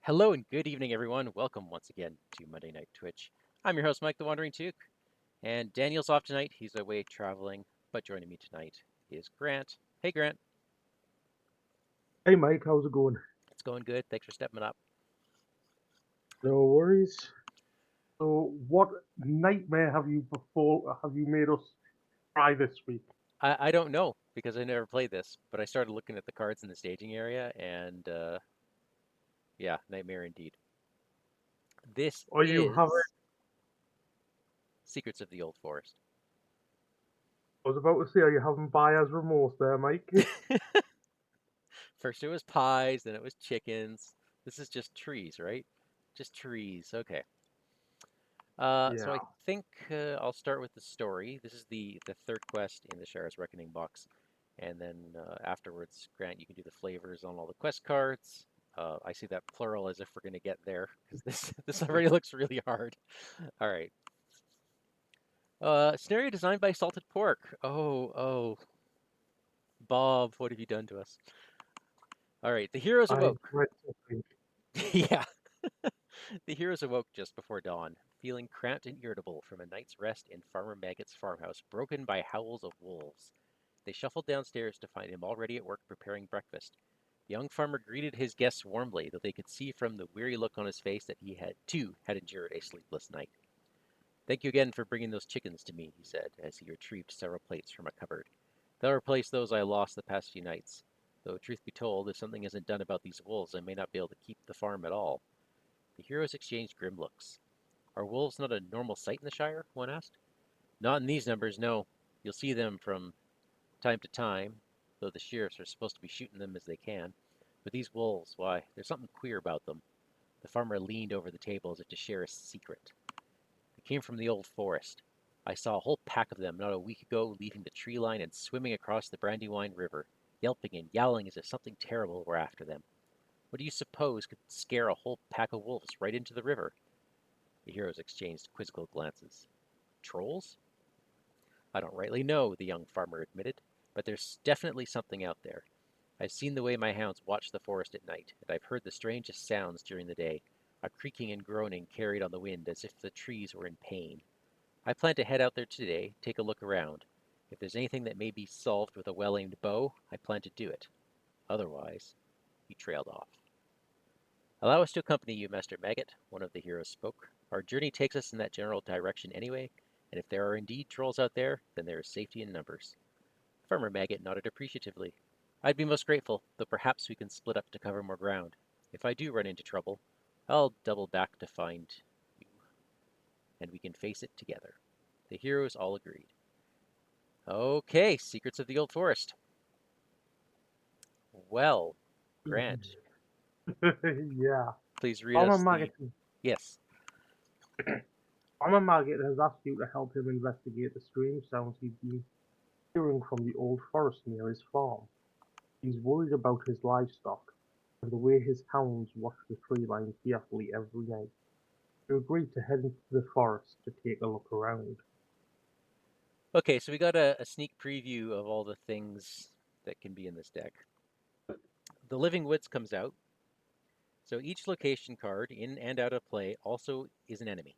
Hello and good evening, everyone. Welcome once again to Monday Night Twitch. I'm your host, Mike the Wandering Took, and Daniel's off tonight. He's away traveling, but joining me tonight is Grant. Hey, Grant. Hey Mike, how's it going? It's going good. Thanks for stepping up. No worries. So, what nightmare have you made us try this week? I don't know because I never played this, but I started looking at the cards in the staging area, and yeah, nightmare indeed. This Are you having? is Secrets of the Old Forest. I was about to say, are you having buyer's remorse there, Mike? First it was pies, then it was chickens. This is just trees, right? Just trees. Okay. So I Yeah. think I'll start with the story. This is the third quest in the Shara's Reckoning box, and then afterwards, Grant, you can do the flavors on all the quest cards. I see that plural as if we're going to get there because this this already looks really hard. All right. Scenario designed by Salted Pork. Oh, Bob, what have you done to us? All right, the heroes I awoke. dread to think. Yeah, the heroes awoke just before dawn, feeling cramped and irritable from a night's rest in Farmer Maggot's farmhouse, broken by howls of wolves. They shuffled downstairs to find him already at work preparing breakfast. The young farmer greeted his guests warmly, though they could see from the weary look on his face that he had too had endured a sleepless night. Thank you again for bringing those chickens to me, he said, as he retrieved several plates from a cupboard. They'll replace those I lost the past few nights. Though, truth be told, if something isn't done about these wolves, I may not be able to keep the farm at all. The heroes exchanged grim looks. Are wolves not a normal sight in the Shire? One asked. Not in these numbers, no. You'll see them from time to time, though the sheriffs are supposed to be shooting them as they can. But these wolves, why, there's something queer about them. The farmer leaned over the table as if to share a secret. They came from the old forest. I saw a whole pack of them not a week ago leaving the tree line and swimming across the Brandywine River, yelping and yowling as if something terrible were after them. What do you suppose could scare a whole pack of wolves right into the river? The heroes exchanged quizzical glances. Trolls? I don't rightly know, the young farmer admitted, but there's definitely something out there. I've seen the way my hounds watch the forest at night, and I've heard the strangest sounds during the day, a creaking and groaning carried on the wind as if the trees were in pain. I plan to head out there today, take a look around. If there's anything that may be solved with a well-aimed bow, I plan to do it. Otherwise, he trailed off. Allow us to accompany you, Master Maggot, one of the heroes spoke. Our journey takes us in that general direction anyway, and if there are indeed trolls out there, then there is safety in numbers. Farmer Maggot nodded appreciatively. I'd be most grateful, though perhaps we can split up to cover more ground. If I do run into trouble, I'll double back to find you, and we can face it together. The heroes all agreed. Okay, Secrets of the Old Forest. Well, Grant, Yeah. please read Farmer us the. Maggot, Yes. Farmer Maggot has asked you to help him investigate the strange sounds he's been hearing from the old forest near his farm. He's worried about his livestock and the way his hounds watch the tree line carefully every night. You agreed to head into the forest to take a look around. Okay, so we got a sneak preview of all the things that can be in this deck. The Living Woods comes out, so each location card in and out of play also is an enemy.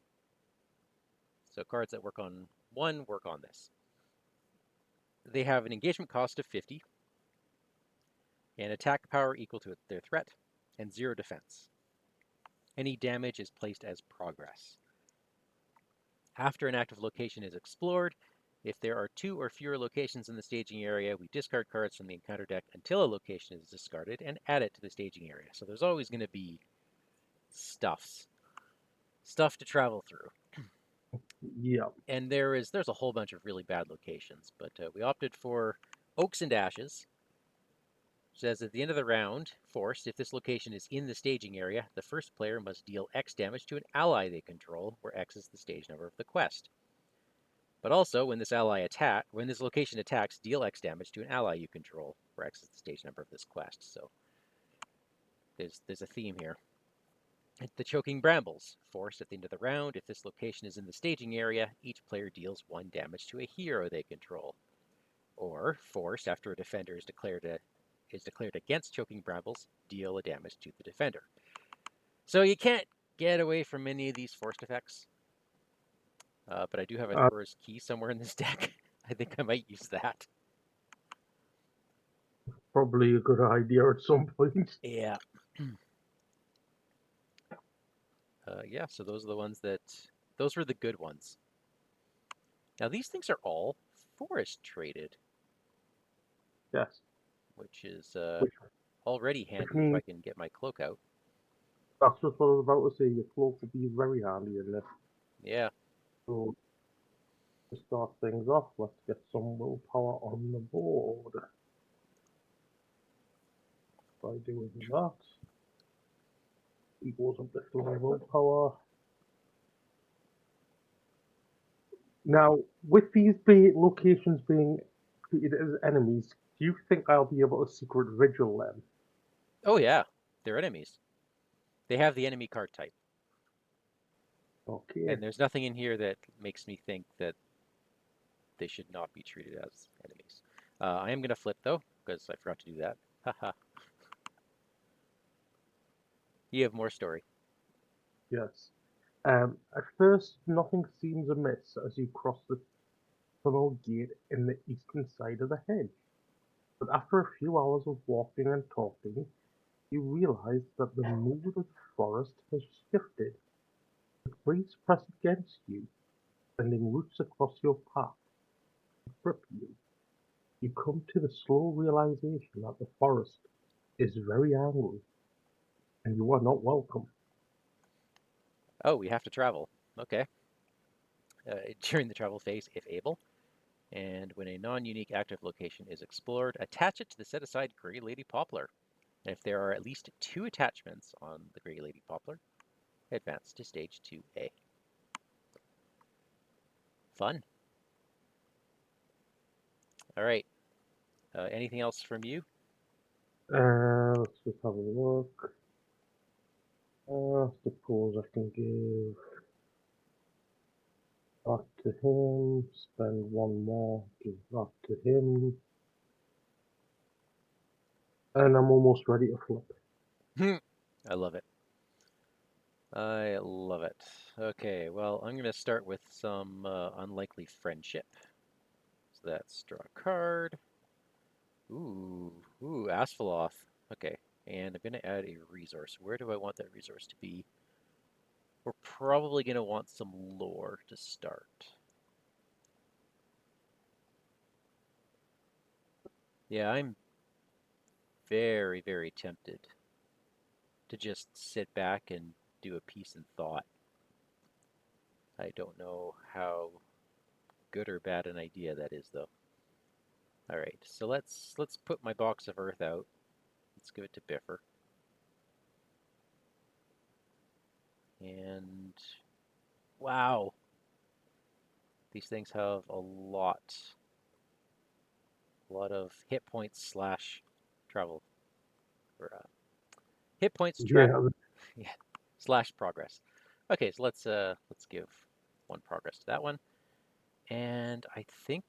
So cards that work on one work on this. They have an engagement cost of 50, and attack power equal to their threat, and 0 defense. Any damage is placed as progress. After an active location is explored, if there are 2 or fewer locations in the staging area, we discard cards from the encounter deck until a location is discarded and add it to the staging area. So there's always going to be stuff to travel through. Yeah. And there's a whole bunch of really bad locations, but we opted for Oaks and Ashes. Says at the end of the round, forced, if this location is in the staging area, the first player must deal X damage to an ally they control, where X is the stage number of the quest. But also, when this location attacks, deal X damage to an ally you control, where X is the stage number of this quest. So there's a theme here. The Choking Brambles. Forced at the end of the round, if this location is in the staging area, each player deals 1 damage to a hero they control. Or, forced after a defender is declared against Choking Brambles, deal a damage to the defender. So you can't get away from any of these forced effects. But I do have a Uh, Thor's key somewhere in this deck. I think I might use that. Probably a good idea at some point. Yeah. Yeah, so those are the ones that, those were the good ones. Now these things are all forest traded, Yes. which is Which already which handy if I means can get my cloak out. that's just what I was about to say. Your cloak will be very handy in this. Yeah. So to start things off, let's get some willpower on the board. By doing that, equals up this little willpower. Now, with these locations being treated as enemies, do you think I'll be able to secret vigil them? Oh yeah, they're enemies. They have the enemy card type. Okay. And there's nothing in here that makes me think that they should not be treated as enemies. I am going to flip though, because I forgot to do that. Haha. You have more story. Yes. At first, nothing seems amiss as you cross the tunnel gate in the eastern side of the hedge. But after a few hours of walking and talking, you realize that the mood of the forest has shifted. The trees press against you, sending roots across your path to grip you. You come to the slow realization that the forest is very angry, and you are not welcome. Oh, we have to travel. Okay. During the travel phase, if able. And when a non-unique active location is explored, attach it to the set-aside Grey Lady Poplar. And if there are at least 2 attachments on the Grey Lady Poplar, advance to stage 2A. Fun. All right. Anything else from you? Let's just have a look. Suppose I can give that to him, spend one more, give that to him, and I'm almost ready to flip. I love it. I love it. Okay, well, I'm going to start with some unlikely friendship. So that's draw a card. Ooh, Asphalloth. Okay, and I'm going to add a resource. Where do I want that resource to be? We're probably going to want some lore to start. Yeah, I'm very, very tempted to just sit back and do a piece in thought. I don't know how good or bad an idea that is, though. All right, so let's put my box of earth out. Let's give it to Biffer. And wow, these things have a lot of hit points slash travel or hit points track Yeah, yeah, slash progress. Okay, so let's give 1 progress to that one. And I think,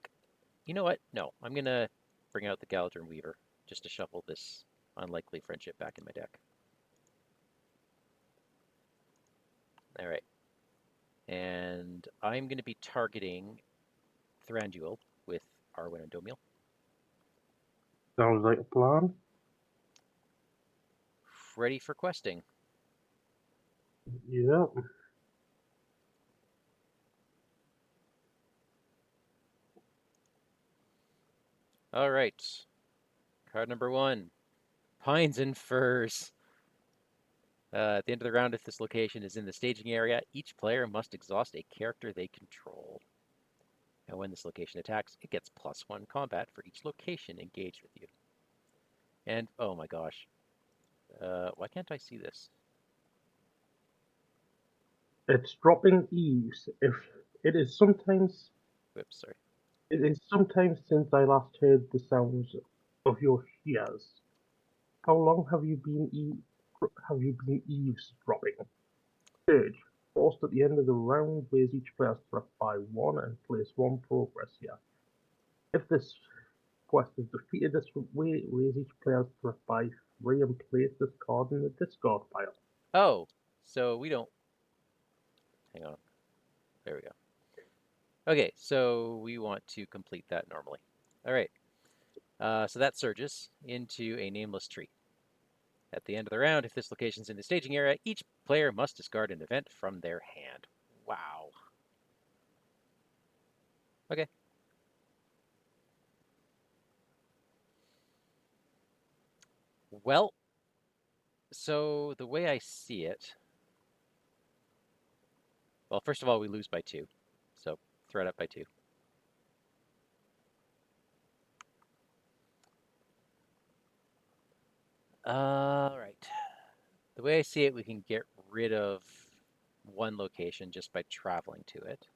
you know what? No, I'm gonna bring out the Galadrim Weaver just to shuffle this unlikely friendship back in my deck. All right, and I'm gonna be targeting Thranduil with Arwen and Domiel. sounds like a plan. Ready for questing. Yeah. All right, card number 1, Pines and Firs. At the end of the round, if this location is in the staging area, each player must exhaust a character they control. And when this location attacks, it gets +1 combat for each location engaged with you. And oh my gosh, why can't I see this? It's dropping eaves. If it is sometimes Whoops, sorry. it is sometimes since I last heard the sounds of your shears. How long have you been eavesdropping? Surge. Forced at the end of the round, weighs each player's threat by 1 and place 1 progress here. If this quest is defeated, this weighs each player's threat by 3 and place this card in the discard pile. Oh, so we don't. Hang on. There we go. Okay, so we want to complete that normally. All right. So that surges into a nameless tree. At the end of the round, if this location's in the staging area, each player must discard an event from their hand. Wow. Okay. Well, so the way I see it, well, first of all, we lose by 2. So threat up by 2. All right. The way I see it, we can get rid of one location just by traveling to it.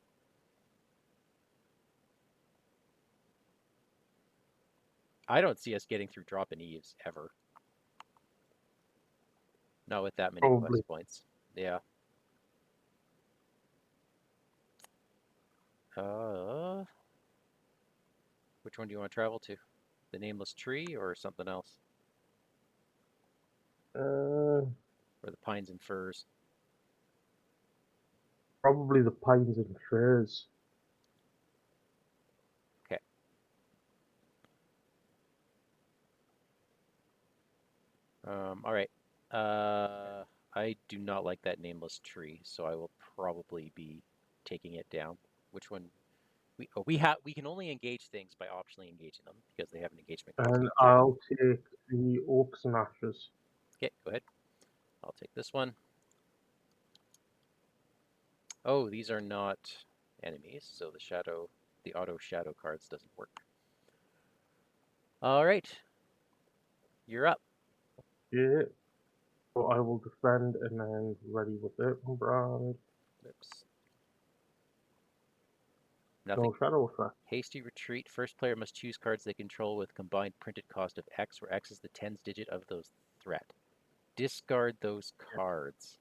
I don't see us getting through Dropping Eaves ever. Not with that many Probably. quest points. Yeah. Which one do you want to travel to? The Nameless Tree or something else? Uh, Or the Pines and Firs? Probably the Pines and Firs. Okay. All right. I do not like that Nameless Tree, so I will probably be taking it down. Which one? We can only engage things by optionally engaging them because they have an engagement cost And of 2. I'll take the Oaks and Ashes. Okay, go ahead. I'll take this one. Oh, these are not enemies, so the auto shadow cards doesn't work. All right, you're up. Yeah. So I will defend and then ready with it. Brand. Oops. Nothing. No shadow effect. Hasty retreat. First player must choose cards they control with combined printed cost of X, where X is the tens digit of those threat. Discard those cards.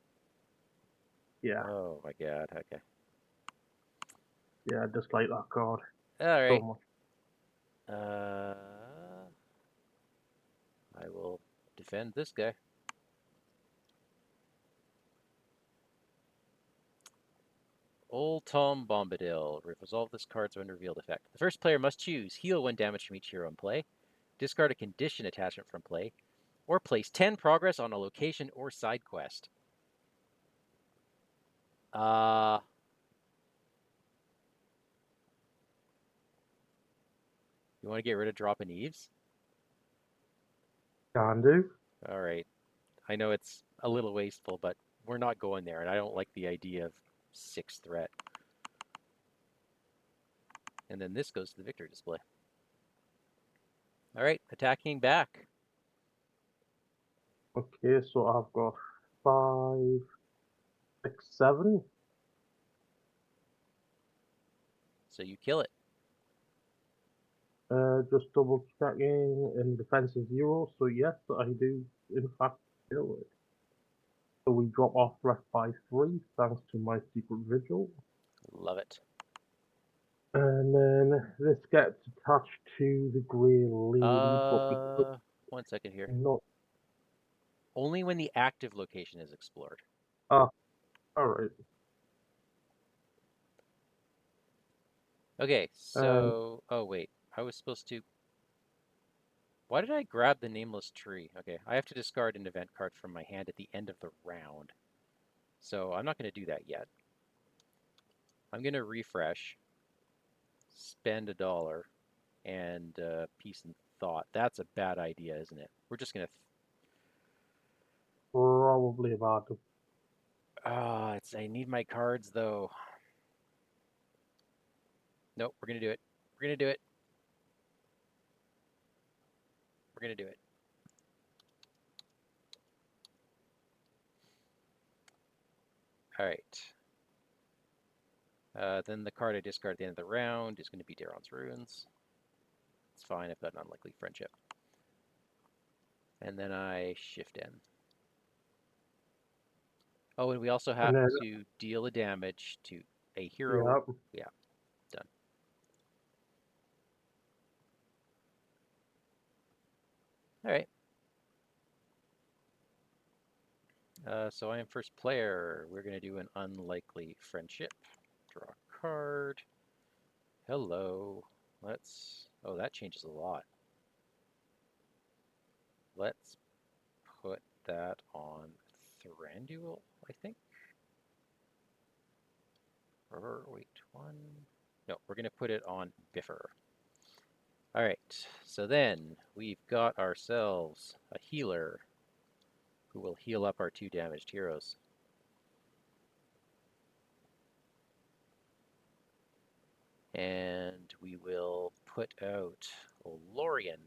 Yeah. Oh my god. Okay. Yeah, I dislike that card All so right. much. I will defend this guy. Old Tom Bombadil. Resolve this card's unrevealed effect. The first player must choose heal 1 damage from each hero in play, discard a condition attachment from play, or place 10 progress on a location or side quest. You want to get rid of Dropping Eaves? Can do. All right. I know it's a little wasteful, but we're not going there, and I don't like the idea of 6 threat. And then this goes to the victory display. All right, attacking back. Okay, so I've got 5, 6, 7. So you kill it. Just double checking, and defense is 0, so yes, I do in fact kill it. So we drop off threat by 3, thanks to my secret vigil. Love it. And then this gets attached to the Grey Lady, but because 1 second here. not. Only when the active location is explored. Ah, alright. Okay, so oh wait, I was supposed to. Why did I grab the Nameless Tree? Okay, I have to discard an event card from my hand at the end of the round. So I'm not going to do that yet. I'm going to refresh, spend $1, and peace and thought. That's a bad idea, isn't it? We're just going to. Probably about to. I need my cards though. Nope, we're going to do it. We're going to do it. We're going to do it. All right. Then the card I discard at the end of the round is going to be Daron's Ruins. It's fine, I've got an Unlikely Friendship. And then I shift in. Oh, and we also have to deal a damage to a hero. Yeah, done. All right. So I am first player. We're going to do an unlikely friendship. Draw a card. Hello. Let's... Oh, that changes a lot. Let's put that on Thranduil, I think. Or wait, one... No, we're going to put it on Bifur. All right, so then we've got ourselves a healer who will heal up our 2 damaged heroes. And we will put out Olorian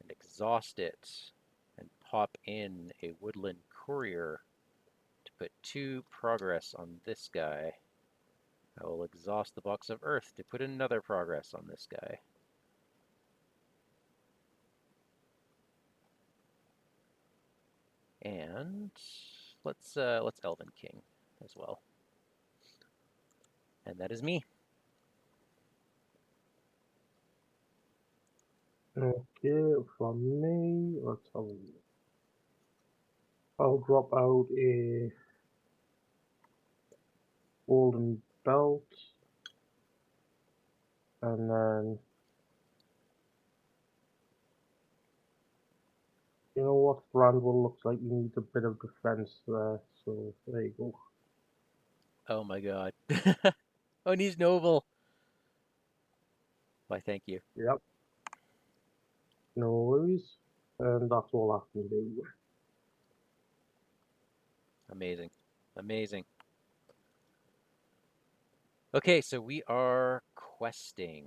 and exhaust it and pop in a Woodland Courier to put 2 progress on this guy. I will exhaust the Box of Earth to put another progress on this guy. And let's Elven King as well. And that is me. Okay, from me, let's have a look. I'll drop out a golden belt, and then you know what, Thranduil looks like you need a bit of defense there, so there you go. Oh my god. Oh, and he's noble. Why, thank you. Yep. No worries. And that's all I can do. Amazing. Amazing. Okay, so we are questing.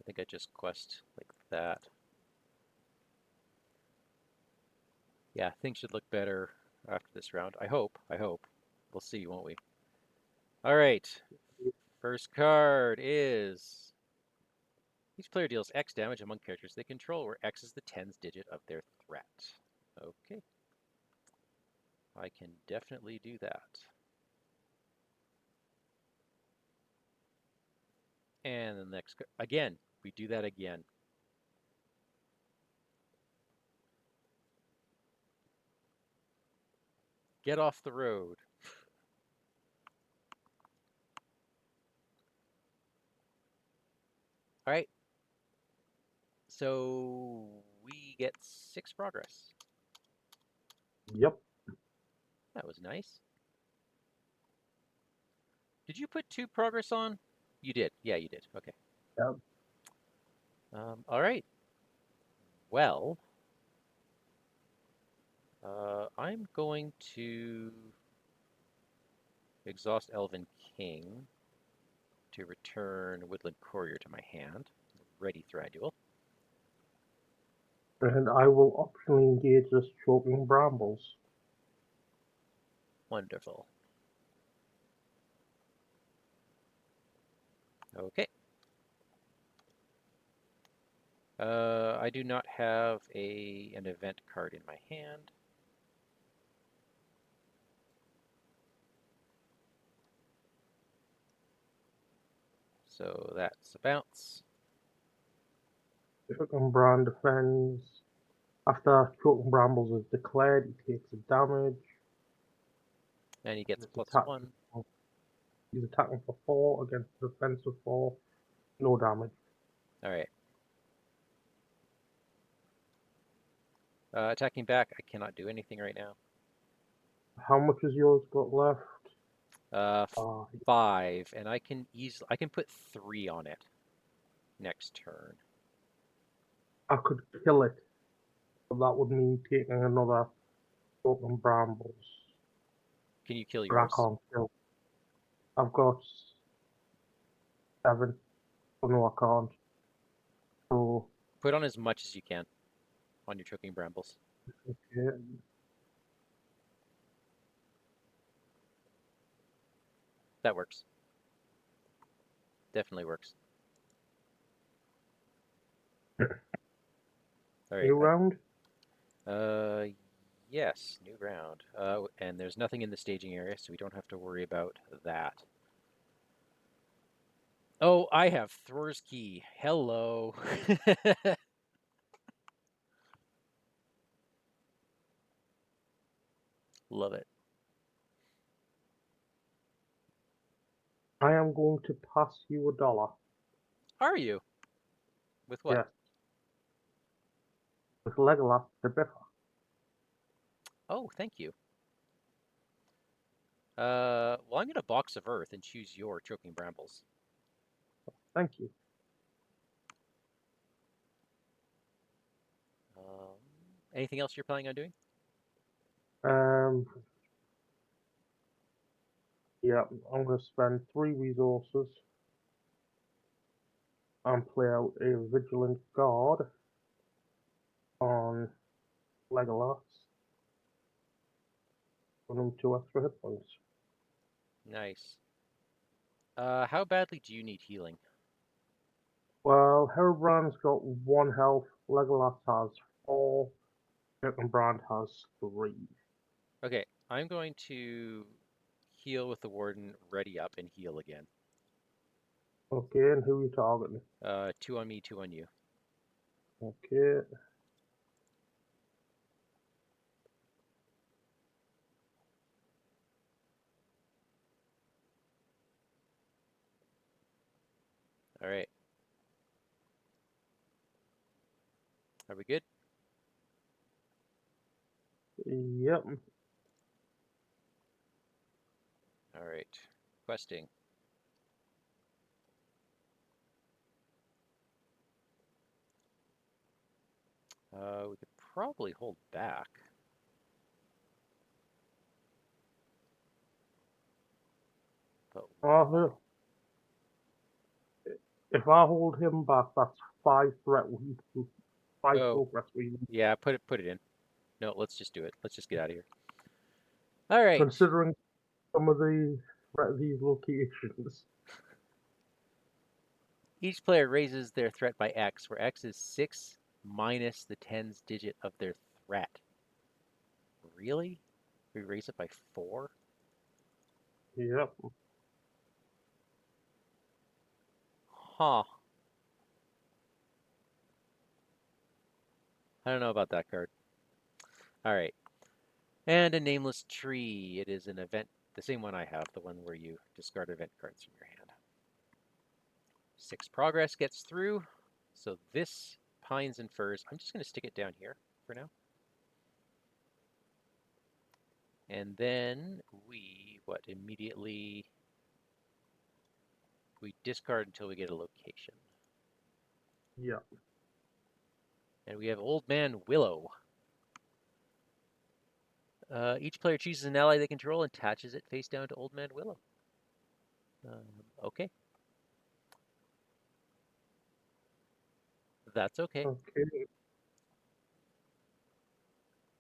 I think I just quest like that. Yeah, things should look better after this round. I hope. I hope. We'll see, won't we? All right. First card is... Each player deals X damage among characters they control, where X is the tens digit of their threat. Okay. I can definitely do that. And the next... Again, we do that again. Get off the road. All right. So we get 6 progress. Yep. That was nice. Did you put 2 progress on? You did. Yeah, you did. Okay. Yep. All right. Well, I'm going to exhaust Elven King to return Woodland Courier to my hand. Ready, Thranduil. And I will optionally engage this choking brambles. Wonderful. Okay. I do not have an event card in my hand. So that's a bounce. Choking Brand defends. After choking brambles is declared, he takes a damage. And he gets He's +1. He's attacking for 4 against the defensive 4. No damage. All right. Attacking back, I cannot do anything right now. How much has yours got left? 5, and I can put 3 on it next turn. I could kill it, but that would mean taking another choking brambles. Can you kill But I yours? can't kill. I've got 7. Oh no, I can't. So, Put on as much as you can on your choking brambles. okay. That works. Definitely works. All right. New round? Yes, new round. And there's nothing in the staging area, so we don't have to worry about that. Oh, I have Thor's Key. Hello. Love it. I am going to pass you $1. Are you? With what? Yes, with Legolas the Biffa. Oh, thank you. Well, I'm going to Box of Earth and choose your Choking Brambles. Thank you. Anything else you're planning on doing? Um, yeah, I'm going to spend 3 resources and play out a Vigilant Guard on Legolas. For them 2 extra hit points. Nice. How badly do you need healing? Well, Herobrand's got 1 health, Legolas has 4, Brand has 3. Okay, I'm going to heal with the Warden, ready up, and heal again. Okay, and who are you targeting? 2 on me, 2 on you. Okay. All right. Are we good? Yep. All right. Questing. We could probably hold back. But If I hold him back, that's 5 threat weakness, 5 oh, progress weakness. yeah, put it in. No, let's just do it. Let's just get out of here. All right. Considering some of the threat of these locations. Each player raises their threat by X, where X is 6 minus the tens digit of their threat. Really? We raise it by 4? Yep. Huh. I don't know about that card. All right. And a nameless tree. It is an event, the same one I have, the one where you discard event cards from your hand. 6 progress gets through. So this pines and firs, I'm just going to stick it down here for now. And then we, immediately, we discard until we get a location. Yep. And we have Old Man Willow. Each player chooses an ally they control and attaches it face down to Old Man Willow. Okay. That's okay. Okay.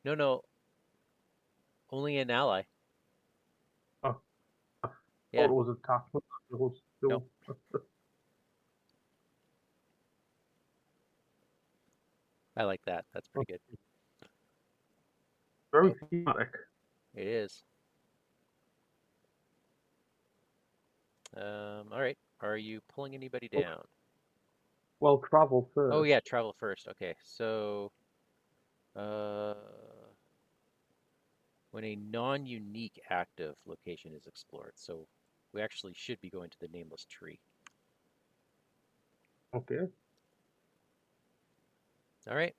No, only an ally. I Yeah, thought it was attachment. It was no, still I like that. That's pretty good. very Oh, thematic. it is. All right. Are you pulling anybody down? Well, travel Oh first. yeah, travel first. Okay, so uh, when a non-unique active location is explored, so we actually should be going to the nameless tree. Okay. All right.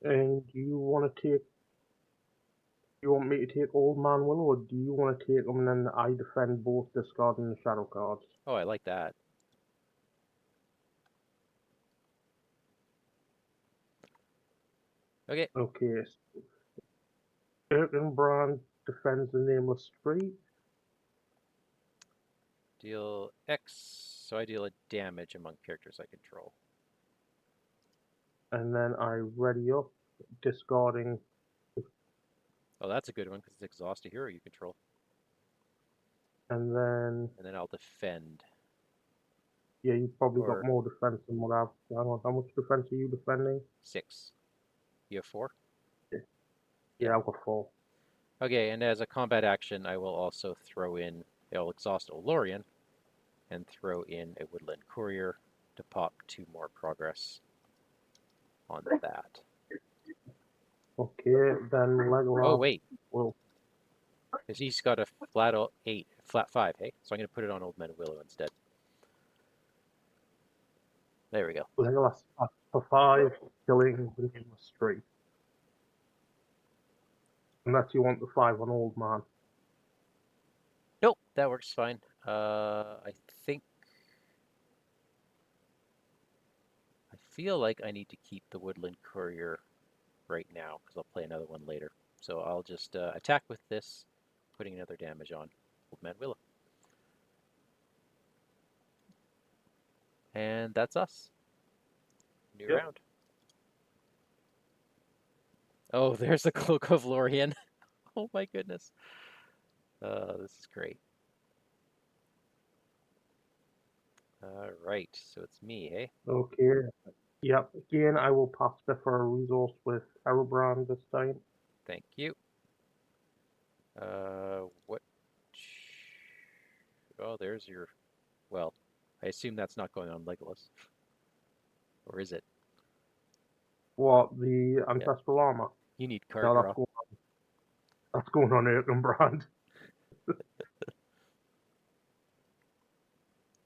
And do you want to take? Do you want me to take Old Man Willow, or do you want to take him and then I defend both discarding the shadow cards? Oh, I like that. Okay. Okay. Erkenbrand defends the nameless tree, Deal X, so I deal a damage among characters I control. and then I ready up, discarding. Oh, that's a good one because it's exhaust a hero you control. And then, And then I'll defend. yeah, you probably got Or more defense than what I've. Hang on, how much defense are you defending? 6. You have 4? Yeah, Yeah. I've got 4. Okay, and as a combat action, I will also throw in, I'll exhaust Olorian and throw in a woodland courier to pop 2 more progress on that. Okay, then Oh, Legolas wait. will. Because he's got a flat 5, hey? So I'm going to put it on Old Man Willow instead. There we go. Legolas asks for 5, killing the nameless tree. Unless you want the 5 on Old Man. Nope, that works fine. I think... I feel like I need to keep the Woodland Courier right now, because I'll play another one later. So I'll just attack with this, putting another damage on Old Man Willow. And that's us. New Yep. round. Oh, there's the Cloak of Lorien. Oh my goodness. This is great. All right, so it's me, eh? Okay. Yep. Again, I will pass for a resource with Herobrand this time. Thank you. What? Oh, there's your... Well, I assume that's not going on Legolas. Or is it? What, the Yeah. Ancestral Armor? You need card No, draw. that's going on Erkenbrand.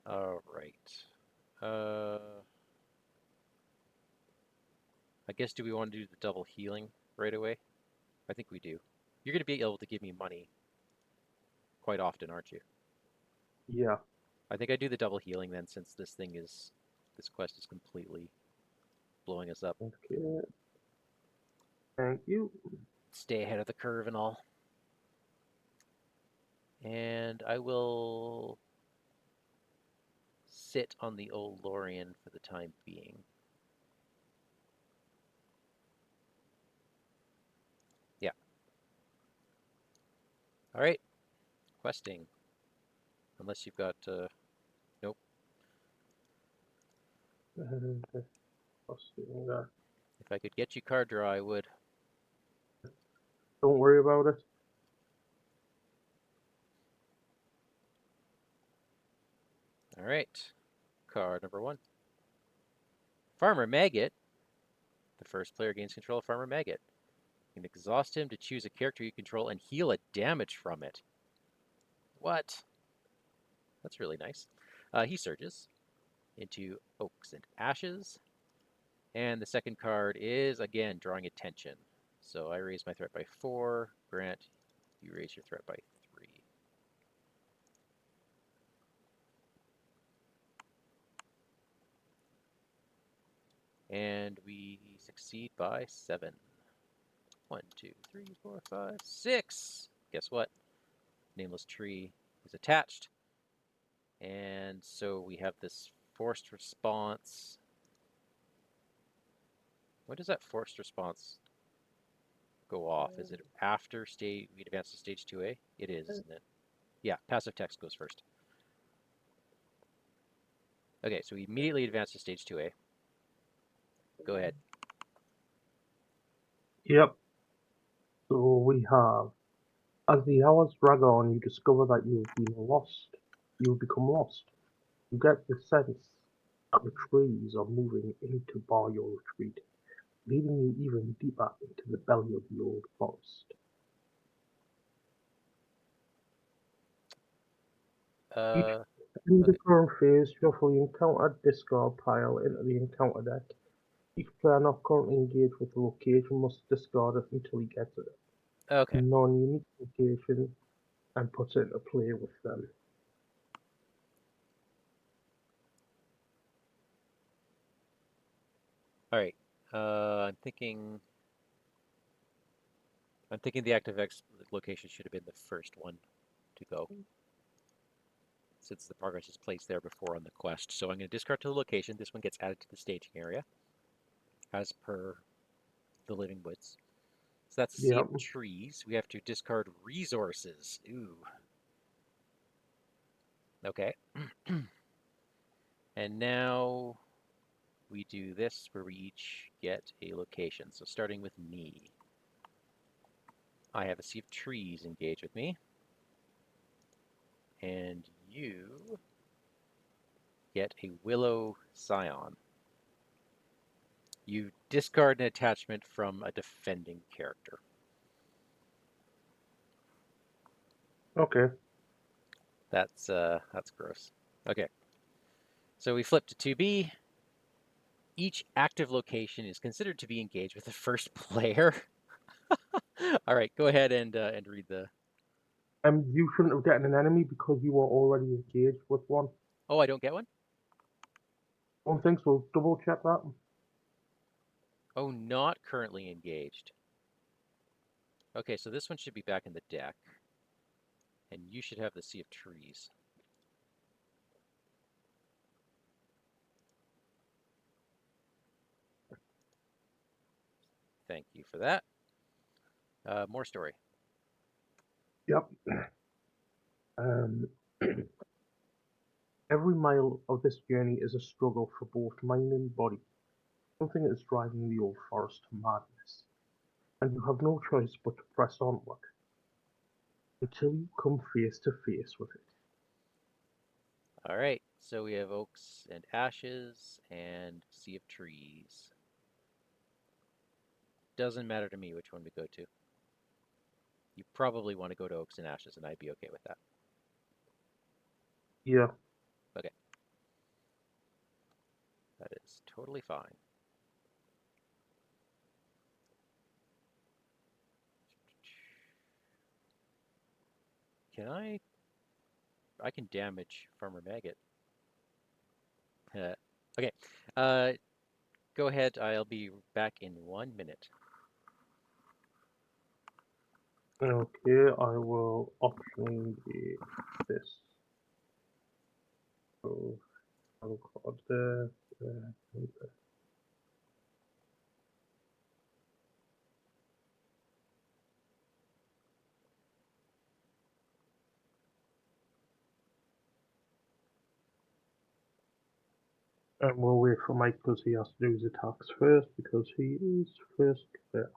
All right. I guess do we want to do the double healing right away? I think we do. You're going to be able to give me money quite often, aren't you? Yeah. I think I do the double healing then, since this quest is completely blowing us up. Okay. Thank you. Stay ahead of the curve and all. And I will sit on the old Lorien for the time being. Yeah. All right. Questing. Unless you've got... nope. If I could get you card draw, I would. Don't worry about it. All right. Card number 1. Farmer Maggot. The first player gains control of Farmer Maggot. You can exhaust him to choose a character you control and heal a damage from it. What? That's really nice. He surges into Oaks and Ashes. And the second card is, again, drawing attention. So I raise my threat by 4. Grant, you raise your threat by 3. And we succeed by 7. 1, 2, 3, 4, 5, 6. Guess what? Nameless tree is attached. And so we have this forced response. When does that forced response go off? Is it after we advance to stage 2A? It is, isn't it? Yeah, passive text goes first. Okay, so we immediately advance to stage 2A. Go ahead. Yep. So we have, as the hours drag on, you discover that you've been lost. You become lost. You get the sense that the trees are moving in to bar your retreat, leading you even deeper into the belly of the old forest. In the Okay. current phase, shuffle the encounter discard pile into the encounter deck. Each player not currently engaged with the location must discard it until he gets it. Okay. Non-unique location and puts it into play with them. All right. I'm thinking the active X location should have been the first one to go, since the progress is placed there before on the quest. So I'm going to discard to the location. This one gets added to the staging area, as per the Living Woods. So that's a sea Yep. of trees. We have to discard resources. Ooh. Okay. And now we do this where we each get a location. So starting with me. I have a sea of trees engage with me. And you get a Willow Scion. You discard an attachment from a defending character. Okay. That's gross. Okay. So we flip to 2B. Each active location is considered to be engaged with the first player. All right, go ahead and read the. You shouldn't have gotten an enemy because you were already engaged with one. Oh, I don't get one? Don't think so. Double check that. Oh, not currently engaged. Okay, so this one should be back in the deck. And you should have the Sea of Trees. Thank you for that. More story. Yep. Every mile of this journey is a struggle for both mind and body. Something is driving the old forest to madness, and you have no choice but to press onward until you come face to face with it. All right, so we have Oaks and Ashes and Sea of Trees. Doesn't matter to me which one we go to. You probably want to go to Oaks and Ashes, and I'd be okay with that. Yeah. Okay. That is totally fine. Can I can damage Farmer Maggot. Okay. Go ahead. I'll be back in 1 minute. Okay, I will option this. So I'll call there, and there. And we'll wait for Mike because he has to do his attacks first because he is first there.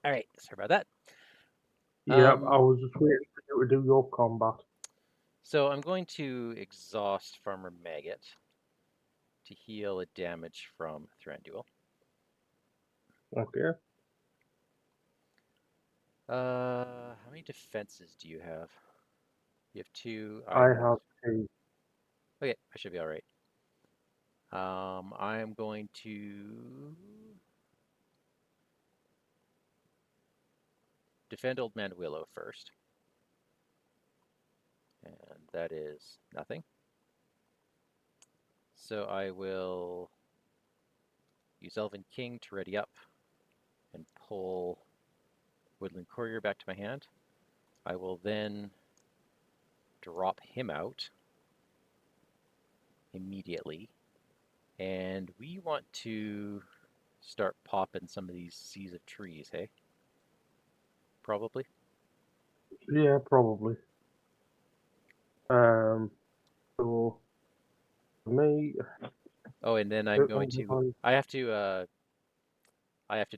All right. Sorry about that. Yeah, I was just waiting for you to do your combat. So I'm going to exhaust Farmer Maggot to heal a damage from Thranduil. Okay. How many defenses do you have? You have 2. I have two. Okay, I should be all right. I'm going to defend Old Man Willow first. And that is nothing. So I will use Elven King to ready up and pull Woodland Courier back to my hand. I will then drop him out immediately. And we want to start popping some of these Seas of Trees, hey? Probably. Yeah, probably. So for me, Oh, and then I'm going to I have to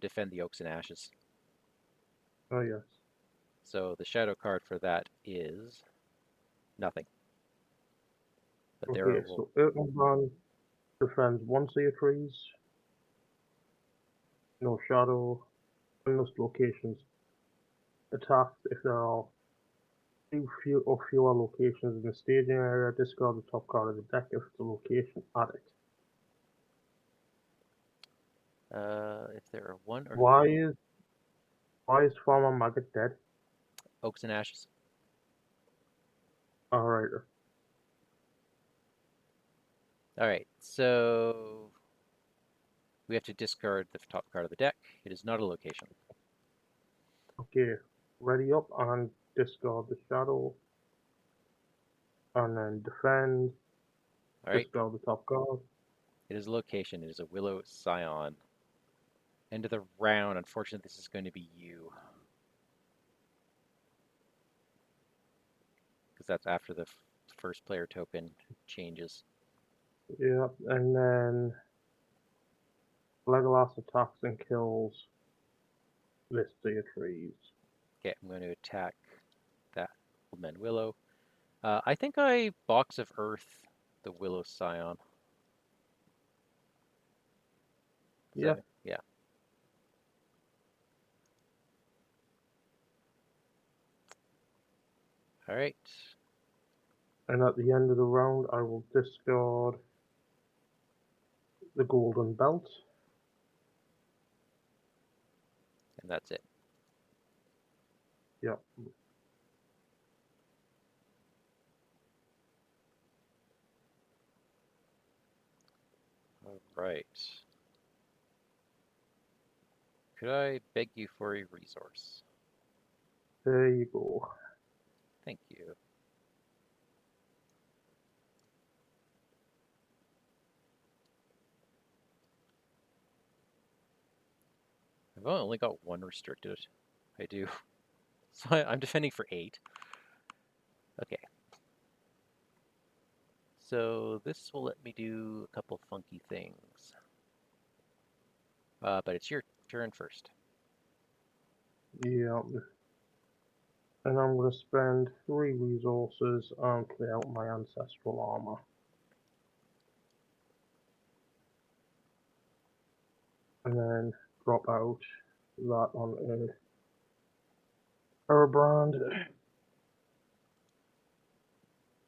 defend the Oaks and Ashes. Oh yes. So the shadow card for that is nothing. But there Okay, so Erkenbrand defends one Sea of Trees, no shadow, endless locations. Attacked if there are few or fewer locations in the staging area, discard the top card of the deck if it's a location added. If there are one or Why is Farmer Maggot dead? Oaks and Ashes. Alright. All right, so we have to discard the top card of the deck. It is not a location. Okay, ready up and discard the shadow, and then defend, All right, discard the top card. it is a location. It is a Willow Scion. End of the round. Unfortunately, this is going to be you. Because that's after the first player token changes. Yeah, and then Legolas attacks and kills this tier trees. Okay, I'm going to attack that Old Man Willow. I think I Box of Earth the Willow Scion. Yeah. Yeah. All right. And at the end of the round, I will discard the golden belt. And that's it. Yep. All right. Could I beg you for a resource? There you go. Thank you. I've only got one restricted. I do. So I'm defending for 8. Okay. So this will let me do a couple funky things. But it's your turn first. Yep. And I'm going to spend 3 resources and play out my ancestral armor. And then drop out that on Herbrand.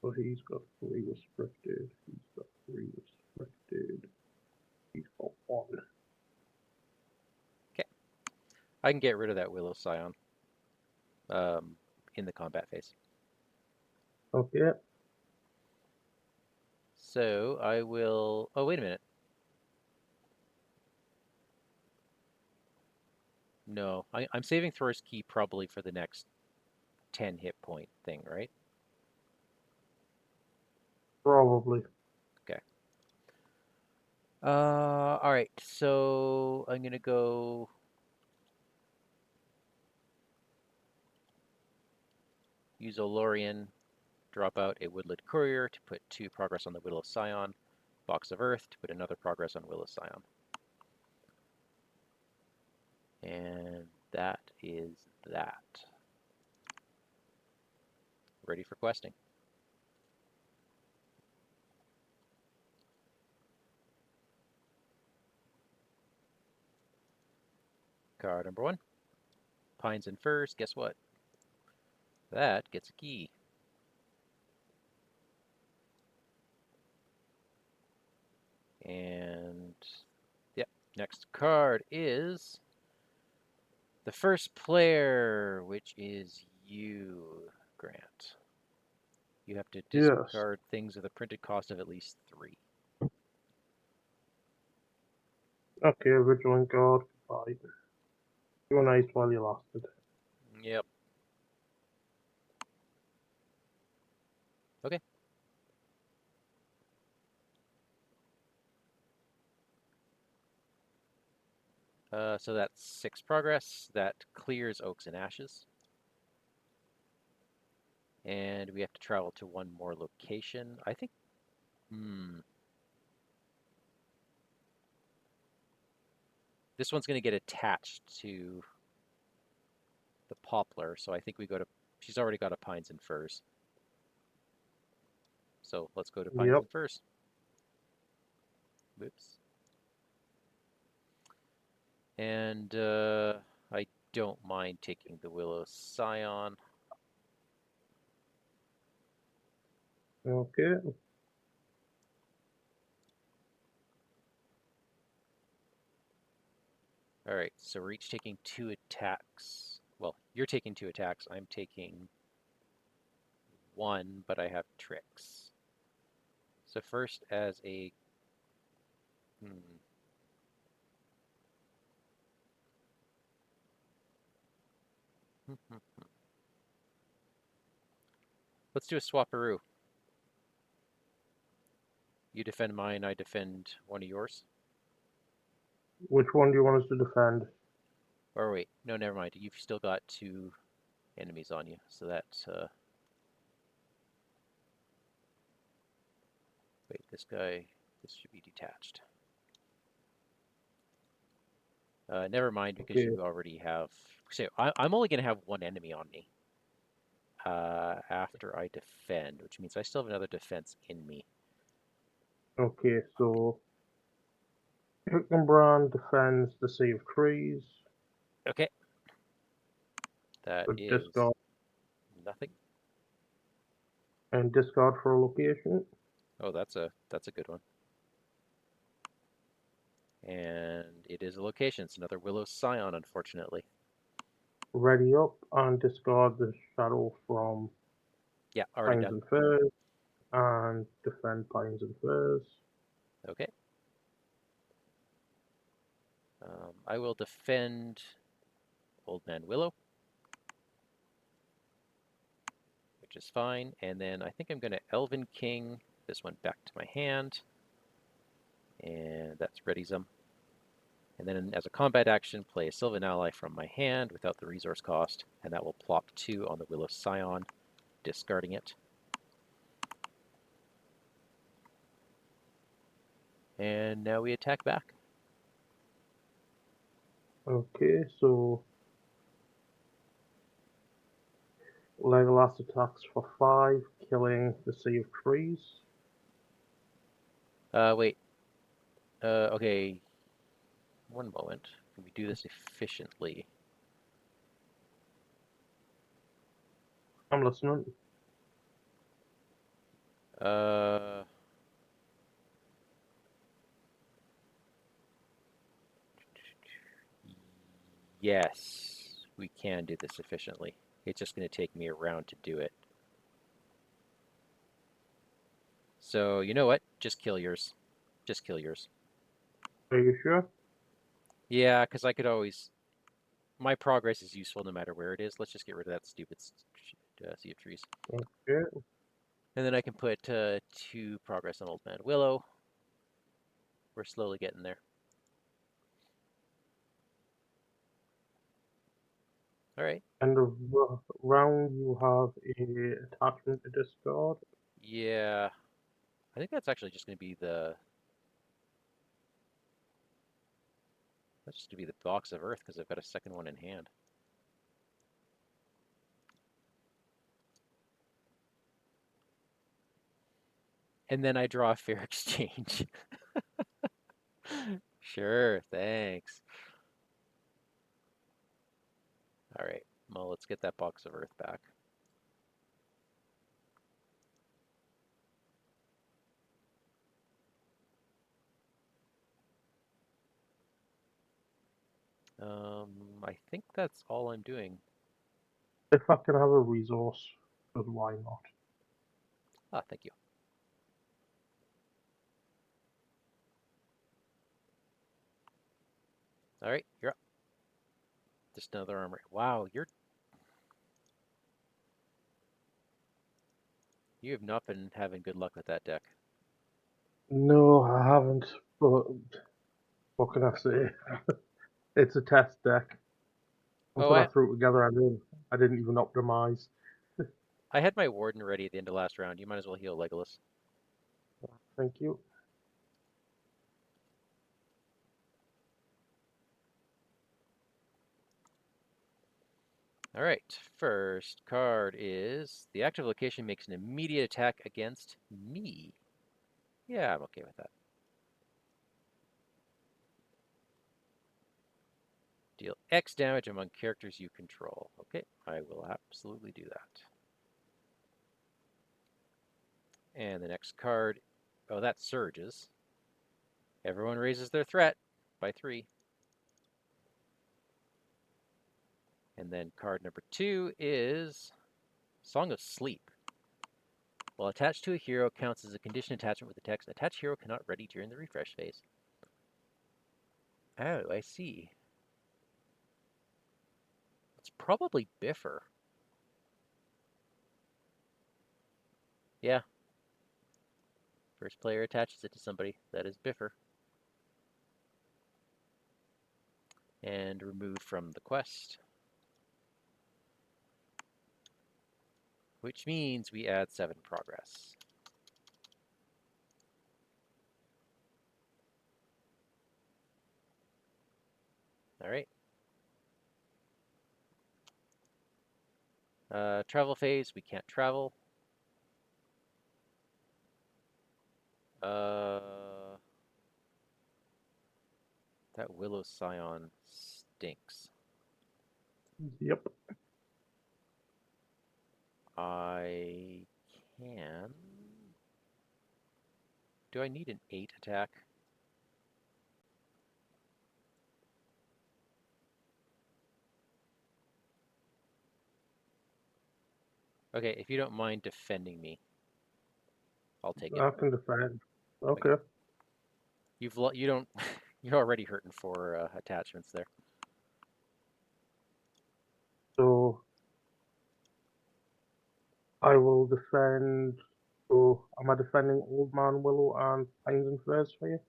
So he's got 3 restricted. He's got 3 restricted. He's got 1. Okay. I can get rid of that Willow Scion in the combat phase. Okay. So I will... Oh, wait a minute. No, I'm saving Thor's Key probably for the next 10 hit point thing, right? Probably. Okay. All right. So I'm gonna go. Use Olorian, drop out a Woodland Courier to put 2 progress on the Willow Scion, Box of Earth to put another progress on Willow Scion. And that is that. Ready for questing. Card number 1. Pines and Firs. Guess what? That gets a key. And yep, next card is the first player, which is you, Grant. You have to discard things with a printed cost of at least 3. Okay, Vigilant Guard. Bye. You were nice while you lasted. Yep. Okay. So that's 6 progress. That clears Oaks and Ashes. And we have to travel to 1 more location. I think... This one's going to get attached to the Poplar, so I think we go to... She's already got a Pines and Firs. So let's go to Pines and Firs. Whoops. And I don't mind taking the Willow Scion. Okay. All right, so we're each taking 2 attacks. Well, you're taking 2 attacks. I'm taking 1, but I have tricks. So first, as a Let's do a swapperoo. You defend mine, I defend one of yours. Which one do you want us to defend? Or wait, no, never mind. You've still got 2 enemies on you, so that's wait, this should be detached. Never mind, because Okay. you already have. So I'm only gonna have 1 enemy on me. After I defend, which means I still have another defense in me. Okay, so Hilkenbrand defends the Sea of Trees. Okay. That So is discard nothing. and discard for a location. Oh, that's a good one. And it is a location. It's another Willow Scion, unfortunately. Ready up and discard the shadow from Yeah, already Pines done. and Firs and defend Pines and Firs. Okay. I will defend Old Man Willow, which is fine. And then I think I'm going to Elven King this one back to my hand. And that's readysome. And then as a combat action, play a Sylvan Ally from my hand without the resource cost. And that will plop 2 on the Willow Scion, discarding it. And now we attack back. Okay, so Legolas attacks for 5, killing the Sea of Trees. Wait. Okay. One moment. Can we do this efficiently? I'm listening. Yes, we can do this efficiently. It's just going to take me a round to do it. So, you know what? Just kill yours. Just kill yours. Are you sure? Yeah, because I could always... My progress is useful no matter where it is. Let's just get rid of that stupid Sea of Trees. Okay. And then I can put 2 progress on Old Man Willow. We're slowly getting there. All right. End of round, you have a attachment to discard. Yeah. I think that's actually just going to be the... That's just going to be the Box of Earth because I've got a second one in hand. And then I draw a fair exchange. Sure, thanks. All right, well, let's get that Box of Earth back. I think that's all I'm doing. If I can have a resource, then why not? Ah, thank you. All right, you're up. Just another armory. Wow, you have not been having good luck with that deck. No, I haven't, but what can I say? It's a test deck. Oh, Until I threw it together, I didn't even optimize. I had my Warden ready at the end of last round. You might as well heal Legolas. Thank you. All right, first card is the active location makes an immediate attack against me. Yeah, I'm okay with that. Deal X damage among characters you control. Okay, I will absolutely do that. And the next card, oh, that surges. Everyone raises their threat by 3. And then card number 2 is Song of Sleep. While attached to a hero, counts as a condition attachment with the text, attached hero cannot ready during the refresh phase. Oh, I see. It's probably Biffer. Yeah. First player attaches it to somebody. That is Biffer. And removed from the quest. Which means we add 7 progress. All right. Travel phase, we can't travel. That Willow Scion stinks. Yep. I can... Do I need an 8 attack? Okay, if you don't mind defending me, I'll take it. I can defend. Okay. Okay. You don't... You're already hurting for attachments there. So I will defend. So am I defending Old Man Willow and Pines and Firs for you?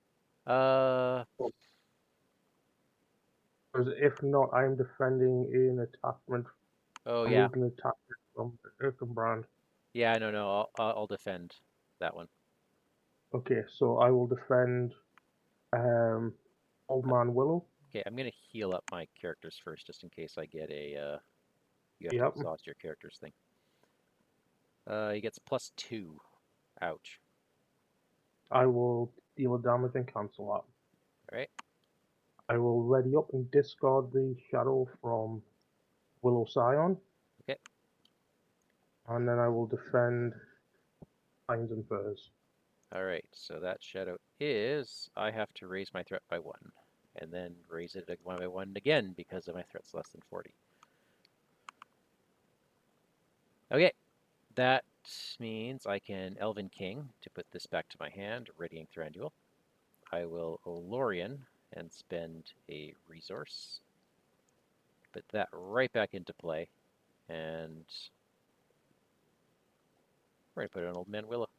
Because if not, I'm defending an attachment. Oh I'm yeah. losing an attachment from Earthenbrand. Yeah, no, I'll defend that one. Okay, so I will defend Old Man Willow. Okay, I'm gonna heal up my characters first, just in case I get a you have to Yep. exhaust your characters thing. He gets +2. Ouch. I will deal a damage and cancel that. All right. I will ready up and discard the shadow from Willow Scion. Okay. And then I will defend Pines and Firs. All right. So that shadow is I have to raise my threat by 1, and then raise it by 1 again because of my threat's less than 40. Okay. That means I can Elven King to put this back to my hand, Readying Thranduil. I will Olorian and spend a resource. Put that right back into play. And we're going to put it on Old Man Willow.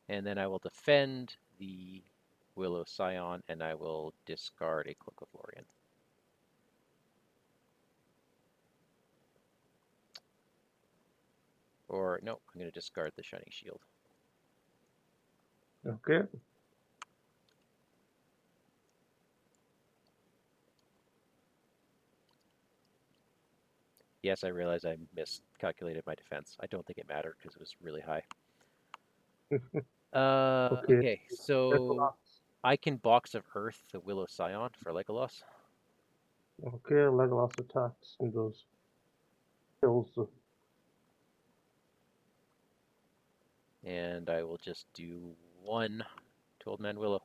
And then I will defend the Willow Scion, and I will discard a Cloak of Lorien. Or, no, I'm going to discard the Shining Shield. Okay. Yes, I realize I miscalculated my defense. I don't think it mattered because it was really high. Okay. Okay, so I can Box of Earth the Willow Scion for Legolas. Okay, Legolas attacks and goes kills the. And I will just do 1 to Old Man Willow.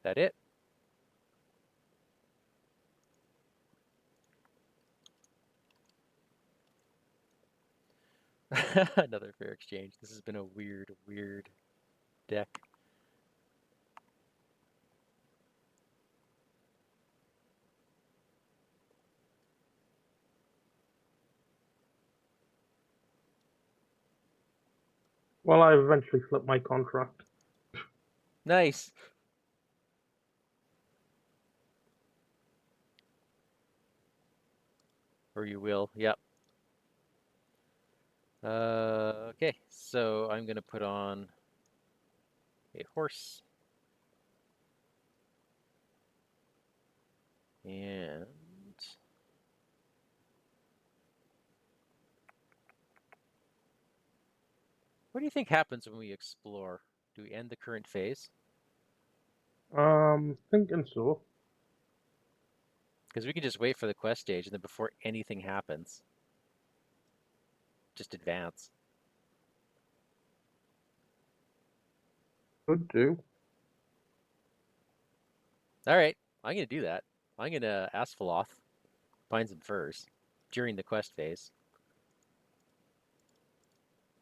That it? Another fair exchange. This has been a weird deck. Well, I eventually flipped my contract. Nice. Or you will. Yep. Okay, so I'm going to put on a horse. And what do you think happens when we explore? Do we end the current phase? Thinking so. Because we can just wait for the quest stage, and then before anything happens, just advance. Could do. All right, I'm going to do that. I'm going to Asphalloth, Pines and Firs, during the quest phase.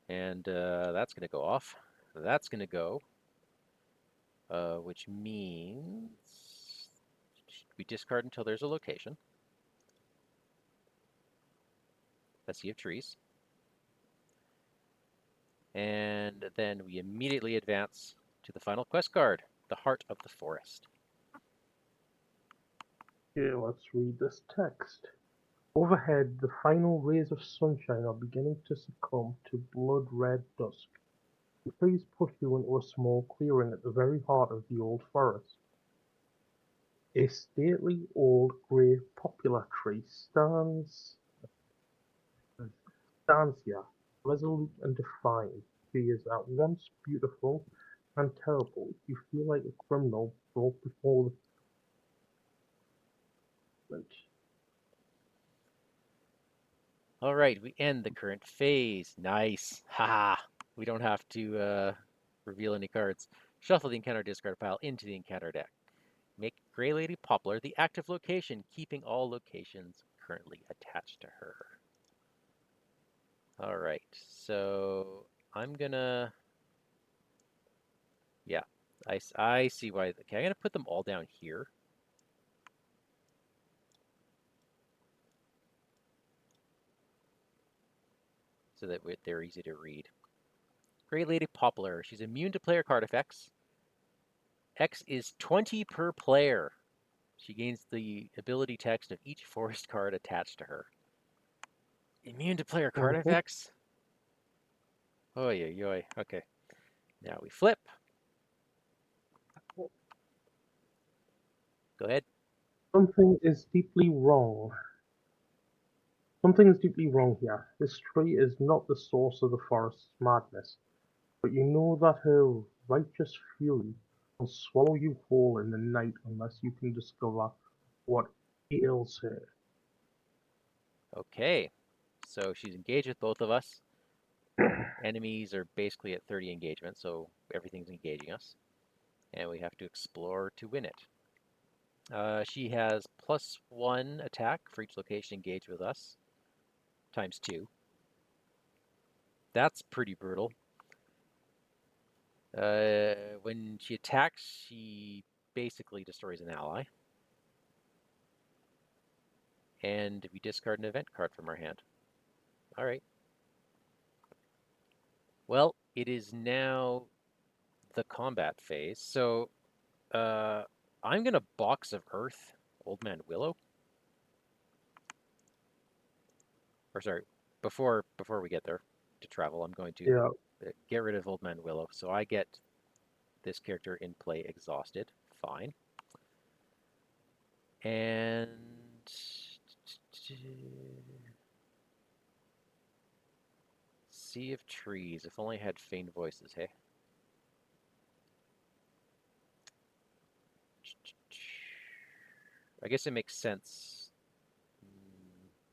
And that's going to go off. That's going to go, which means we discard until there's a location. A sea of trees. And then we immediately advance to the final quest card, the Heart of the Forest. Okay, let's read this text. Overhead, the final rays of sunshine are beginning to succumb to blood-red dusk. The trees push you into a small clearing at the very heart of the old forest. A stately old grey poplar tree stands here, resolute and defiant. She is at once beautiful and terrible. You feel like a criminal brought before the judgment. All right, we end the current phase. Nice. Haha. We don't have to reveal any cards. Shuffle the encounter discard pile into the encounter deck. Make Grey Lady Poplar the active location, keeping all locations currently attached to her. All right, so I'm gonna, yeah, I see why. Okay, I'm gonna put them all down here. So that they're easy to read. Grey Lady Poplar. She's immune to player card effects. X is 20 per player. She gains the ability text of each forest card attached to her. Immune to player card Mhm. effects? Oy, oy, oy. Okay. Now we flip. Go ahead. Something is deeply wrong. Something is deeply wrong here. This tree is not the source of the forest's madness, but you know that her righteous fury will swallow you whole in the night unless you can discover what ails her. Okay. So she's engaged with both of us. Enemies are basically at 30 engagement, so everything's engaging us. And we have to explore to win it. She has +1 attack for each location engaged with us, ×2. That's pretty brutal. When she attacks, she basically destroys an ally. And we discard an event card from our hand. All right. Well, it is now the combat phase. So I'm going to Box of Earth Old Man Willow. Or sorry, before we get there to travel, I'm going to Yeah, get rid of Old Man Willow. So I get this character in play exhausted. Fine. And Sea of Trees. If only I had Feigned Voices, hey? I guess it makes sense.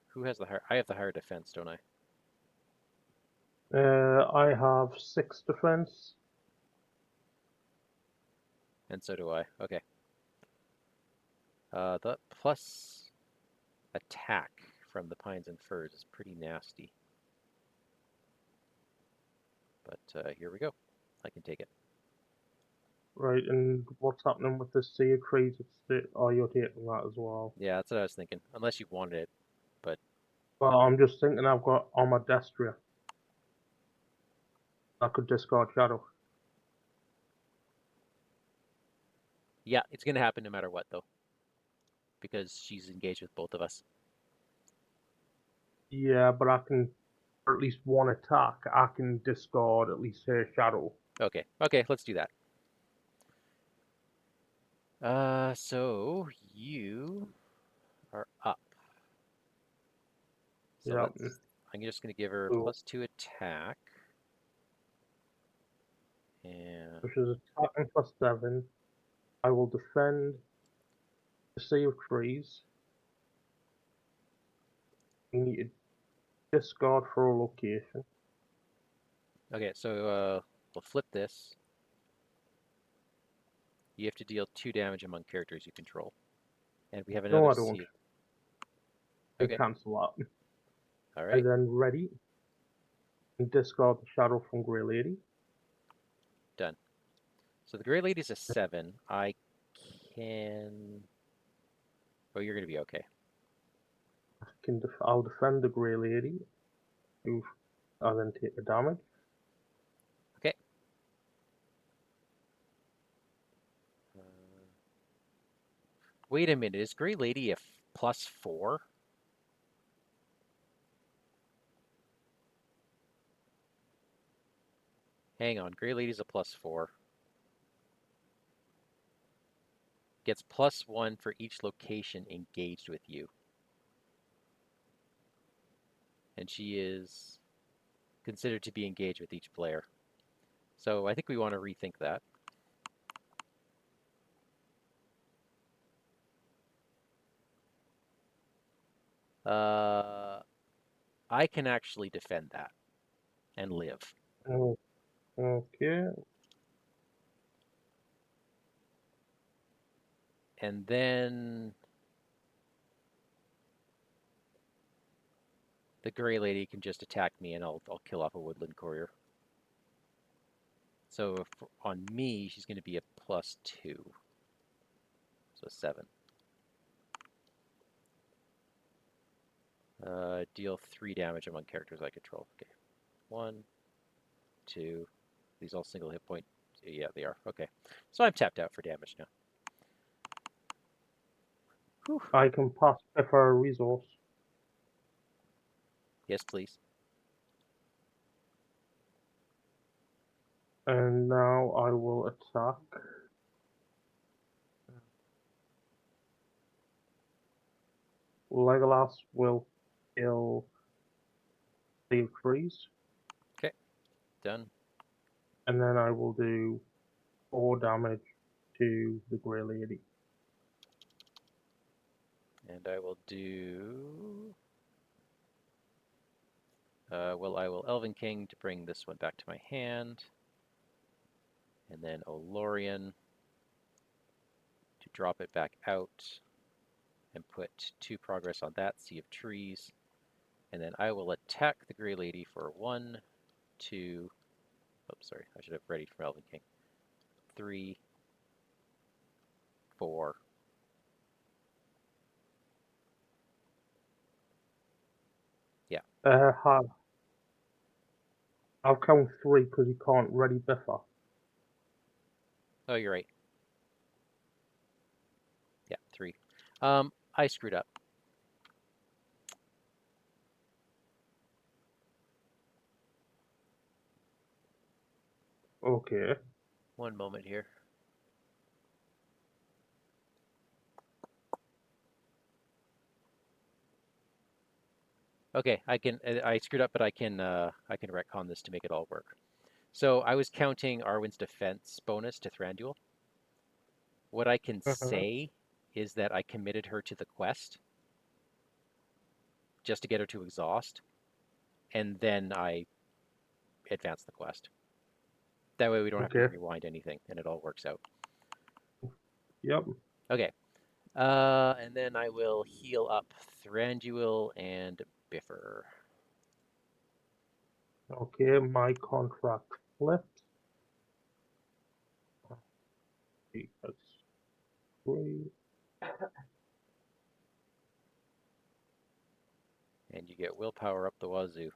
Who has the higher? I have the higher defense, don't I? I have 6 defense. And so do I. Okay. The plus attack from the Pines and Firs is pretty nasty. But here we go. I can take it. Right, and what's happening with the sea of trees? Oh, you're taking that as well. Yeah, that's what I was thinking. Unless you wanted it, but Well, I'm just thinking I've got Armadestria. I could discard Shadow. yeah, it's gonna happen no matter what, though, because she's engaged with both of us. Yeah, but I can, for at least one attack, I can discard at least her Shadow. Okay, let's do that. So you are up. So Yeah, I'm just gonna give her so +2 attack, and which is attacking for 7. I will defend the Sea of Trees. You need to discard for a location. okay. So we'll flip this. You have to deal 2 damage among characters you control, and we have No, another I don't. sea. I Okay, cancel that. all I right. then ready. and discard the Shadow from Grey Lady. Done. So the Grey Lady's a 7. I can... Oh, you're going to be okay. I'll defend the Grey Lady. I'll then take the damage. Okay. Wait a minute. Is Grey Lady a +4? Hang on. Grey Lady's a +4. Gets +1 for each location engaged with you. And she is considered to be engaged with each player. So I think we want to rethink that. I can actually defend that and live. Oh, okay. And then the Grey Lady can just attack me and I'll kill off a Woodland Courier. So if, on me, she's going to be a +2. So 7. Deal 3 damage among characters I control. Okay. 1, 2. These all single hit point. Yeah, they are. Okay. So I'm tapped out for damage now. Whew. I can pass Biffa a resource. Yes, please. And now I will attack. Legolas will kill Steve Trees. Okay. Done. And then I will do 4 damage to the Grey Lady. And I will do... well, I will Elven King to bring this one back to my hand. And then Olorian to drop it back out and put 2 progress on that Sea of Trees. And then I will attack the Grey Lady for 1, 2... Oh, sorry. I should have ready from Elven King. 3, 4. Yeah. I'll count 3 because you can't ready Biffa. Oh, you're right. Yeah, 3. I screwed up. Okay. One moment here. Okay, I screwed up, but I can retcon this to make it all work. So I was counting Arwen's defense bonus to Thranduil. What I can say is that I committed her to the quest just to get her to exhaust, and then I advanced the quest. That way we don't have to rewind anything, and it all works out. Yep. Okay. And then I will heal up Thranduil and Biffer. Okay, my contract flipped. That's 3. And you get willpower up the wazoo.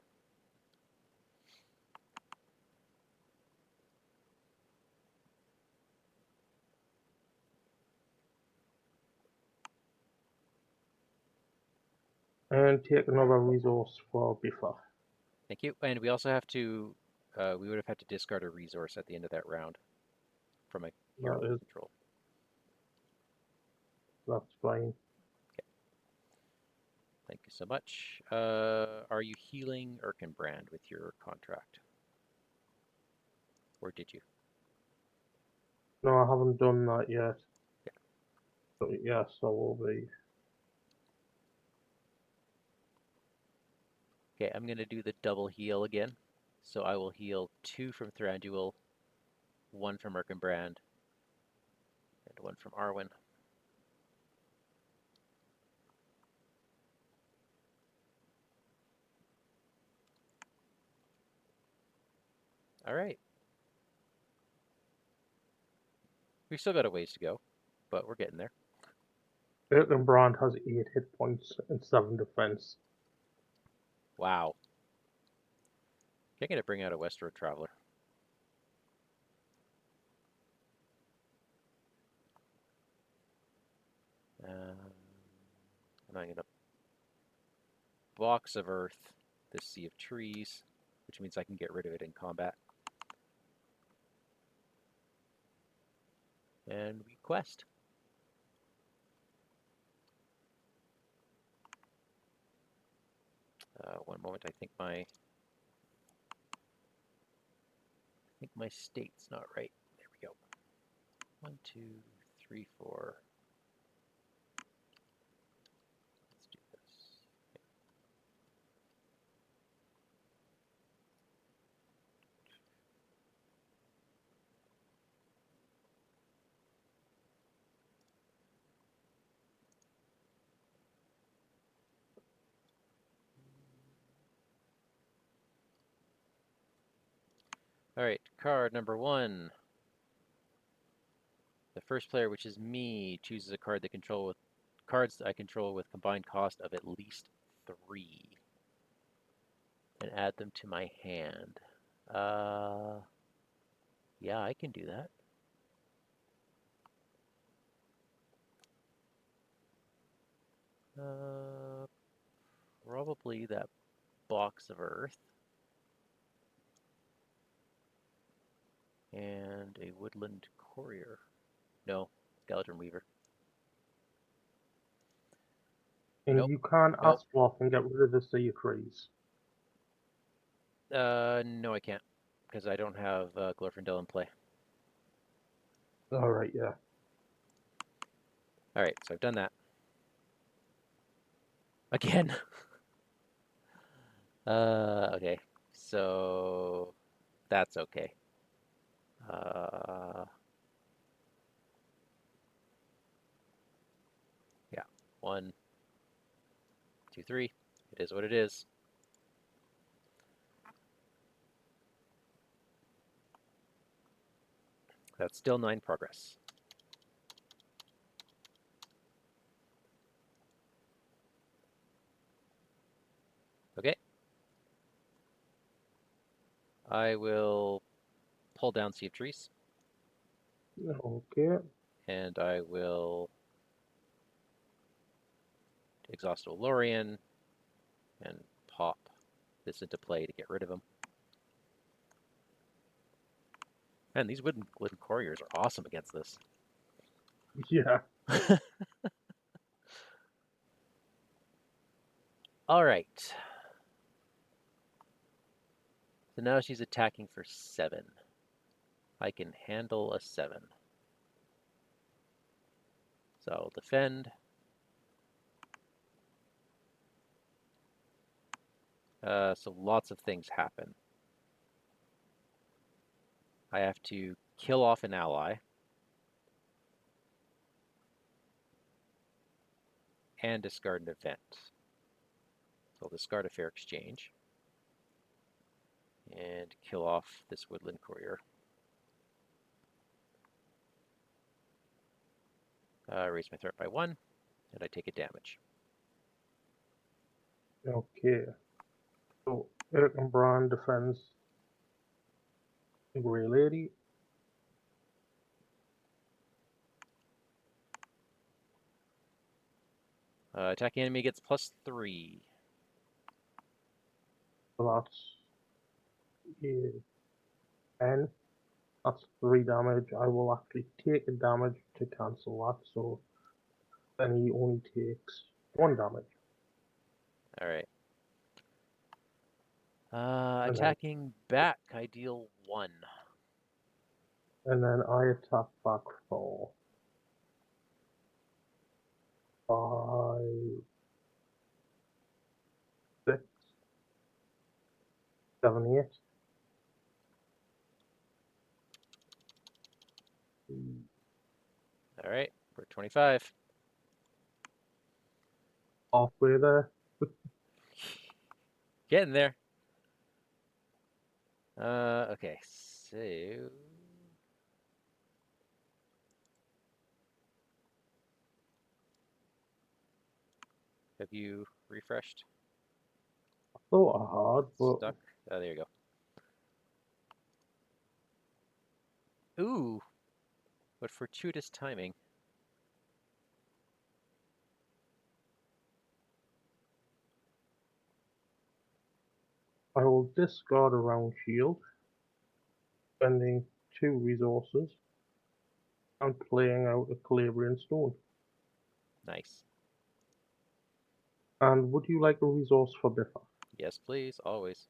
And take another resource for Biffa. Thank you. And we also have to, we would have had to discard a resource at the end of that round from a hero control. That's fine. Okay. Thank you so much. Are you healing Erkenbrand with your contract? Or did you? No, I haven't done that yet. Yeah. But yes, I will be. Okay, I'm going to do the double heal again. So I will heal 2 from Thranduil, 1 from Erkenbrand, and 1 from Arwen. All right. We've still got a ways to go, but we're getting there. Erkenbrand has 8 hit points and 7 defense. Wow. Okay, I'm going to bring out a Westward Traveler. And I'm going to Box of Earth this Sea of Trees, which means I can get rid of it in combat. And we quest. One moment, I think my state's not right. There we go. 1, 2, 3, 4. Let's do this. All right, card number 1. The first player, which is me, chooses a card that cards I control with combined cost of at least 3, and add them to my hand. Yeah, I can do that. Probably that Box of Earth and a Woodland Courier. No, Galadrim Weaver. And Nope. you can Nope. Asploth and get rid of the Sea of Trees. No, I can't, because I don't have Glorfindel in play. Alright, yeah. All right, so I've done that. Again. Okay, so that's okay. Yeah, 1, 2, 3. It is what it is. That's still 9 progress. Okay. I will pull down Sea of Trees. Okay. And I will exhaust Olorian and pop this into play to get rid of him. Man, these Woodland Couriers are awesome against this. Yeah. All right. So now she's attacking for 7. I can handle a 7. So I'll defend. So lots of things happen. I have to kill off an ally and discard an event. So I'll discard a Fair Exchange and kill off this Woodland Courier. Raise my threat by 1, and I take a damage. Okay. So Erkenbrand defends the Grey Lady. Attacking enemy gets +3. So that's 10. That's 3 damage. I will actually take a damage to cancel that, so then he only takes 1 damage. All right. And Attacking back, I deal 1. then I attack back for 5, 6, 7, 8. All right, we're 25. Halfway there. Getting there. Okay, so have you refreshed? Thought I had, but Stuck? Oh, there you go. Ooh, what fortuitous timing. I will discard a round shield, spending 2 resources, and playing out a Calabrian Stone. Nice. And would you like a resource for Biffa? Yes, please, always.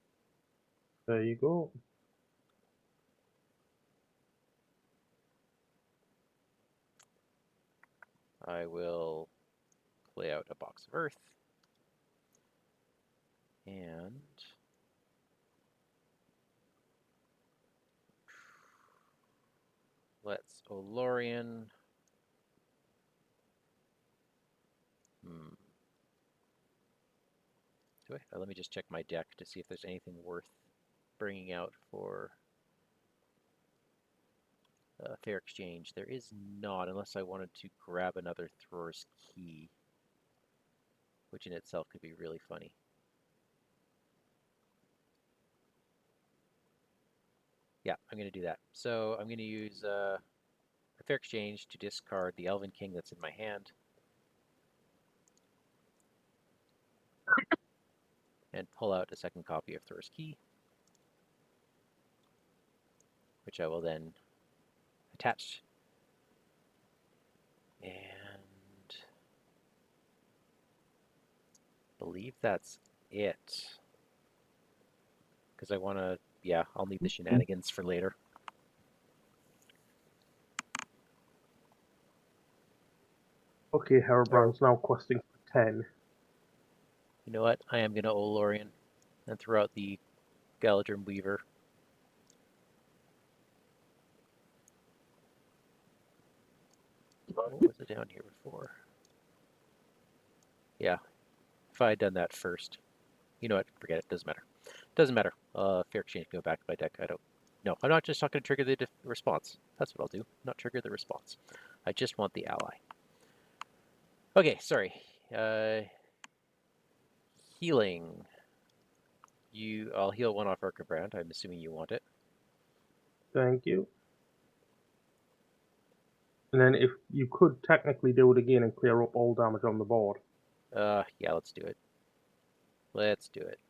There you go. I will play out a box of earth. And let's Olorian. Let me just check my deck to see if there's anything worth bringing out for fair exchange. There is not, unless I wanted to grab another Thrower's Key, which in itself could be really funny. Yeah, I'm going to do that. So I'm going to use a fair exchange to discard the Elven King that's in my hand. And pull out a second copy of Thrower's Key, which I will then attach. And I believe that's it. Because I want to, yeah, I'll need the shenanigans for later. Okay, Herobrand's now questing for 10. You know what? I am going to Olorian and throw out the Galadrim Weaver. What was it down here before? Yeah, if I had done that first. You know what? Forget it. Doesn't matter. Doesn't matter. Fair exchange. Go back to my deck. I don't. No, I'm not just not going to trigger the response. That's what I'll do. Not trigger the response. I just want the ally. Okay, sorry. Healing. I'll heal one off Erkebrand. I'm assuming you want it. Thank you. And then if you could technically do it again and clear up all damage on the board. Yeah, let's do it. Let's do it.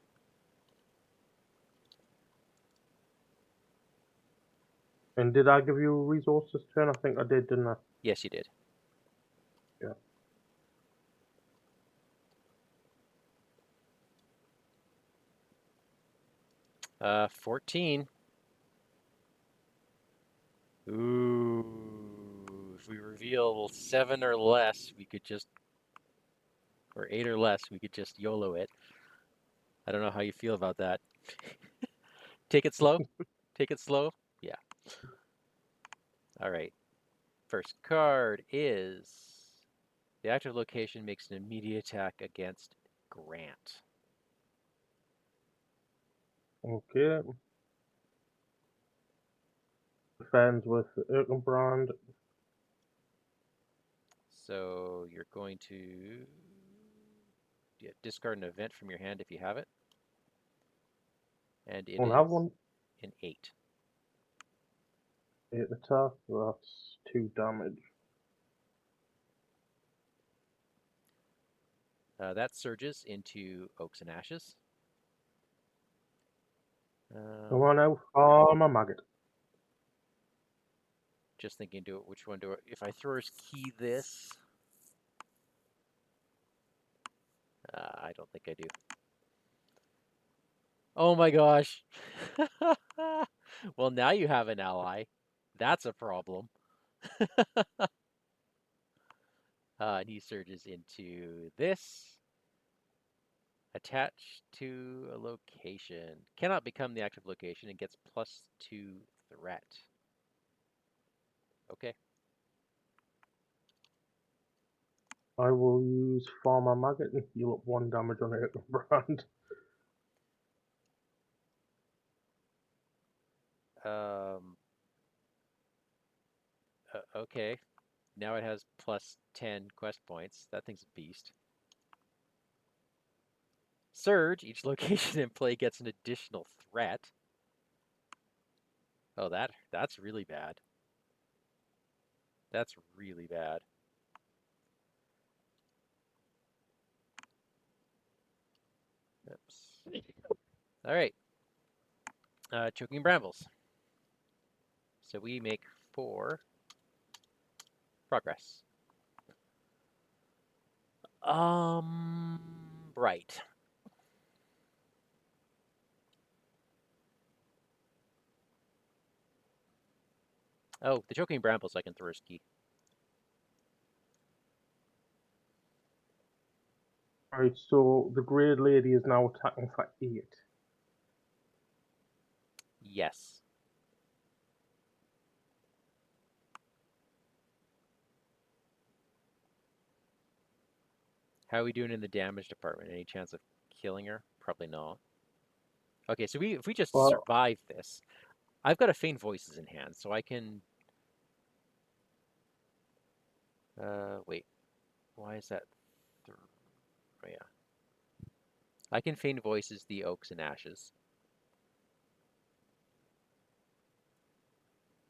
And did I give you a resource this turn? I think I did, didn't I? Yes, you did. Yeah. 14. Ooh, if we reveal 7 or less, we could just, or 8 or less, we could just YOLO it. I don't know how you feel about that. Take it slow. Take it slow. Yeah. All right. First card is the active location makes an immediate attack against Grant. Okay. Defends with Erkenbrand. So you're going to discard an event from your hand if you have it. And it Don't is have one. an 8. 8 attack. That's 2 damage. That surges into Oaks and Ashes. Come on now, Farmer Maggot. Just thinking, which one do I, if I Thrower's Key this, I don't think I do. Oh my gosh. Well, now you have an ally. That's a problem. And he surges into this. Attached to a location. Cannot become the active location and gets +2 threat. Okay. I will use Farmer Maggot and heal up 1 damage on Erkenbrand. Okay. Now it has plus 10 quest points. That thing's a beast. Surge. Each location in play gets an additional threat. Oh, that's really bad. That's really bad. Oops. All right. Choking brambles. So we make 4 progress. Right. Oh, the choking brambles I can throw a ski. Right, so the Grey Lady is now attacking for 8. Yes. How are we doing in the damage department? Any chance of killing her? Probably not. Okay, so if we just Well, survive this, I've got a feign voices in hand, so I can. Wait. Why is that? Oh yeah. I can feign voices the oaks and ashes.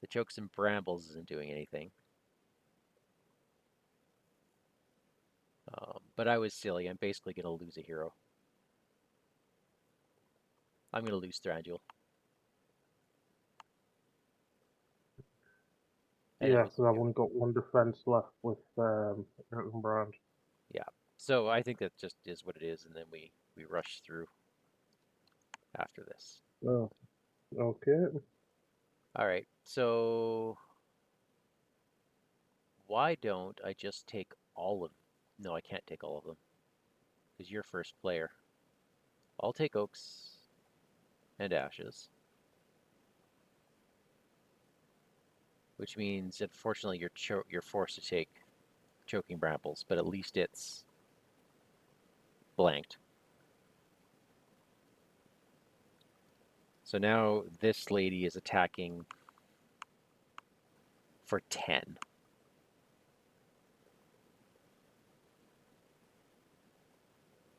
The chokes and brambles isn't doing anything. But I was silly. I'm basically gonna lose a hero. I'm gonna lose Thranduil. And it yeah, was, because I've only got 1 defense left with Brand. yeah. So I think that just is what it is, and then we rush through after this. Oh, okay. All right. So why don't I just take all of? No, I can't take all of them because you're first player. I'll take oaks and ashes, which means unfortunately you're forced to take choking brambles, but at least it's blanked. So now this lady is attacking for 10.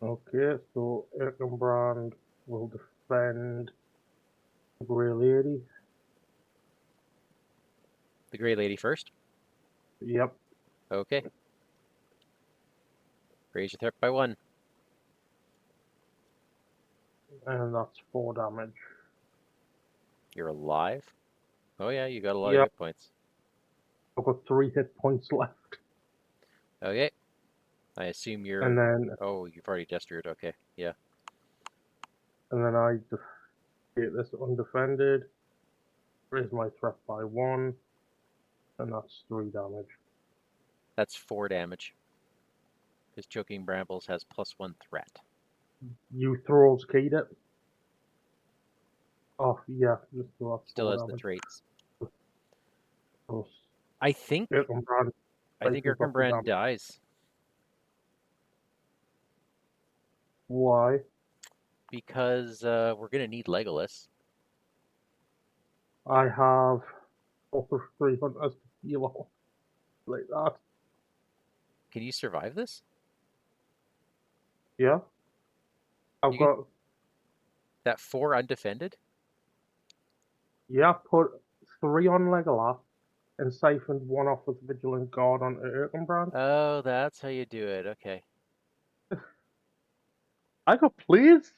Okay, so Brand will defend the Grey Lady. The gray lady first. Yep, Okay. Raise your threat by 1. and that's 4 damage. You're alive. Oh yeah, you got a lot of Yep, hit points. I've got 3 hit points left. Okay. I assume And you're. then Oh, you've already gestured. Okay. Yeah. I defeat this undefended. Raise my threat by 1, and that's 3 damage. That's 4 damage. Because choking brambles has +1 threat. You throws keyed it. Oh, yeah, just so that's Still 4 has the damage. traits. Plus, I think. Brand I think traces off the Erkenbrand damage. dies Why? because we're gonna need Legolas. I have over 3 hunters to heal off like that. Can you survive this? Yeah, I've You can. got, That 4 undefended. yeah, put 3 on Legolas and siphoned 1 off with Vigilant Guard on Erkenbrand. Oh, that's how you do it. Okay. I got pleased.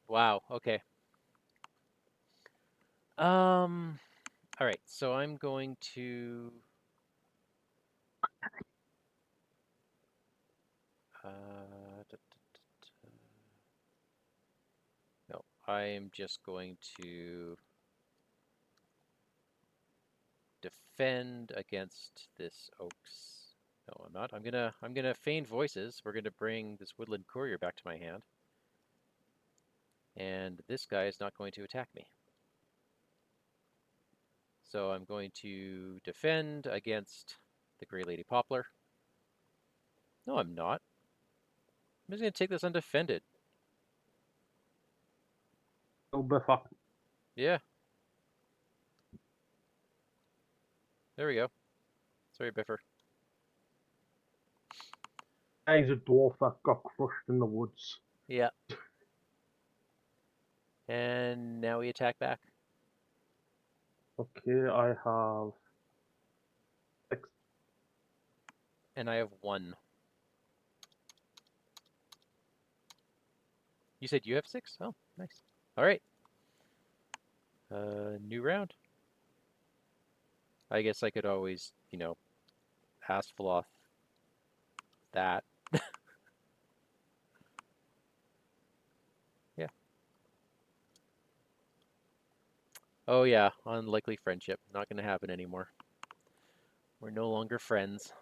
Wow. Okay. All right. So I'm going to. No, I am just going to defend against this oaks. No, I'm not. I'm gonna feign voices. We're gonna bring this woodland courier back to my hand. And this guy is not going to attack me. So I'm going to defend against the Grey Lady Poplar. No, I'm not. I'm just going to take this undefended. Little Biffer. Yeah. There we go. Sorry, Biffer. He's a dwarf that got crushed in the woods. Yeah. And now we attack back. Okay, I have 6. And I have 1. You said you have 6? Oh, nice. All right. New round. I guess I could always, Asphalloth that. Yeah. Oh yeah, unlikely friendship. Not gonna happen anymore. We're no longer friends.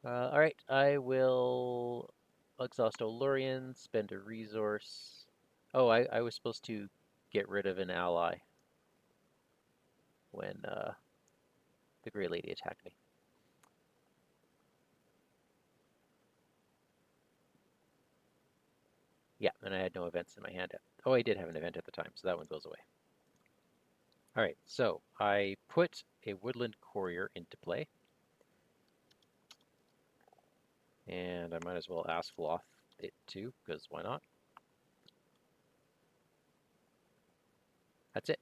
All right, I will exhaust Olurian, spend a resource. Oh, I was supposed to get rid of an ally when the Grey Lady attacked me. Yeah, and I had no events in my hand. Oh, I did have an event at the time, so that one goes away. All right, so I put a Woodland Courier into play. And I might as well Asphalloth it too, because why not? That's it.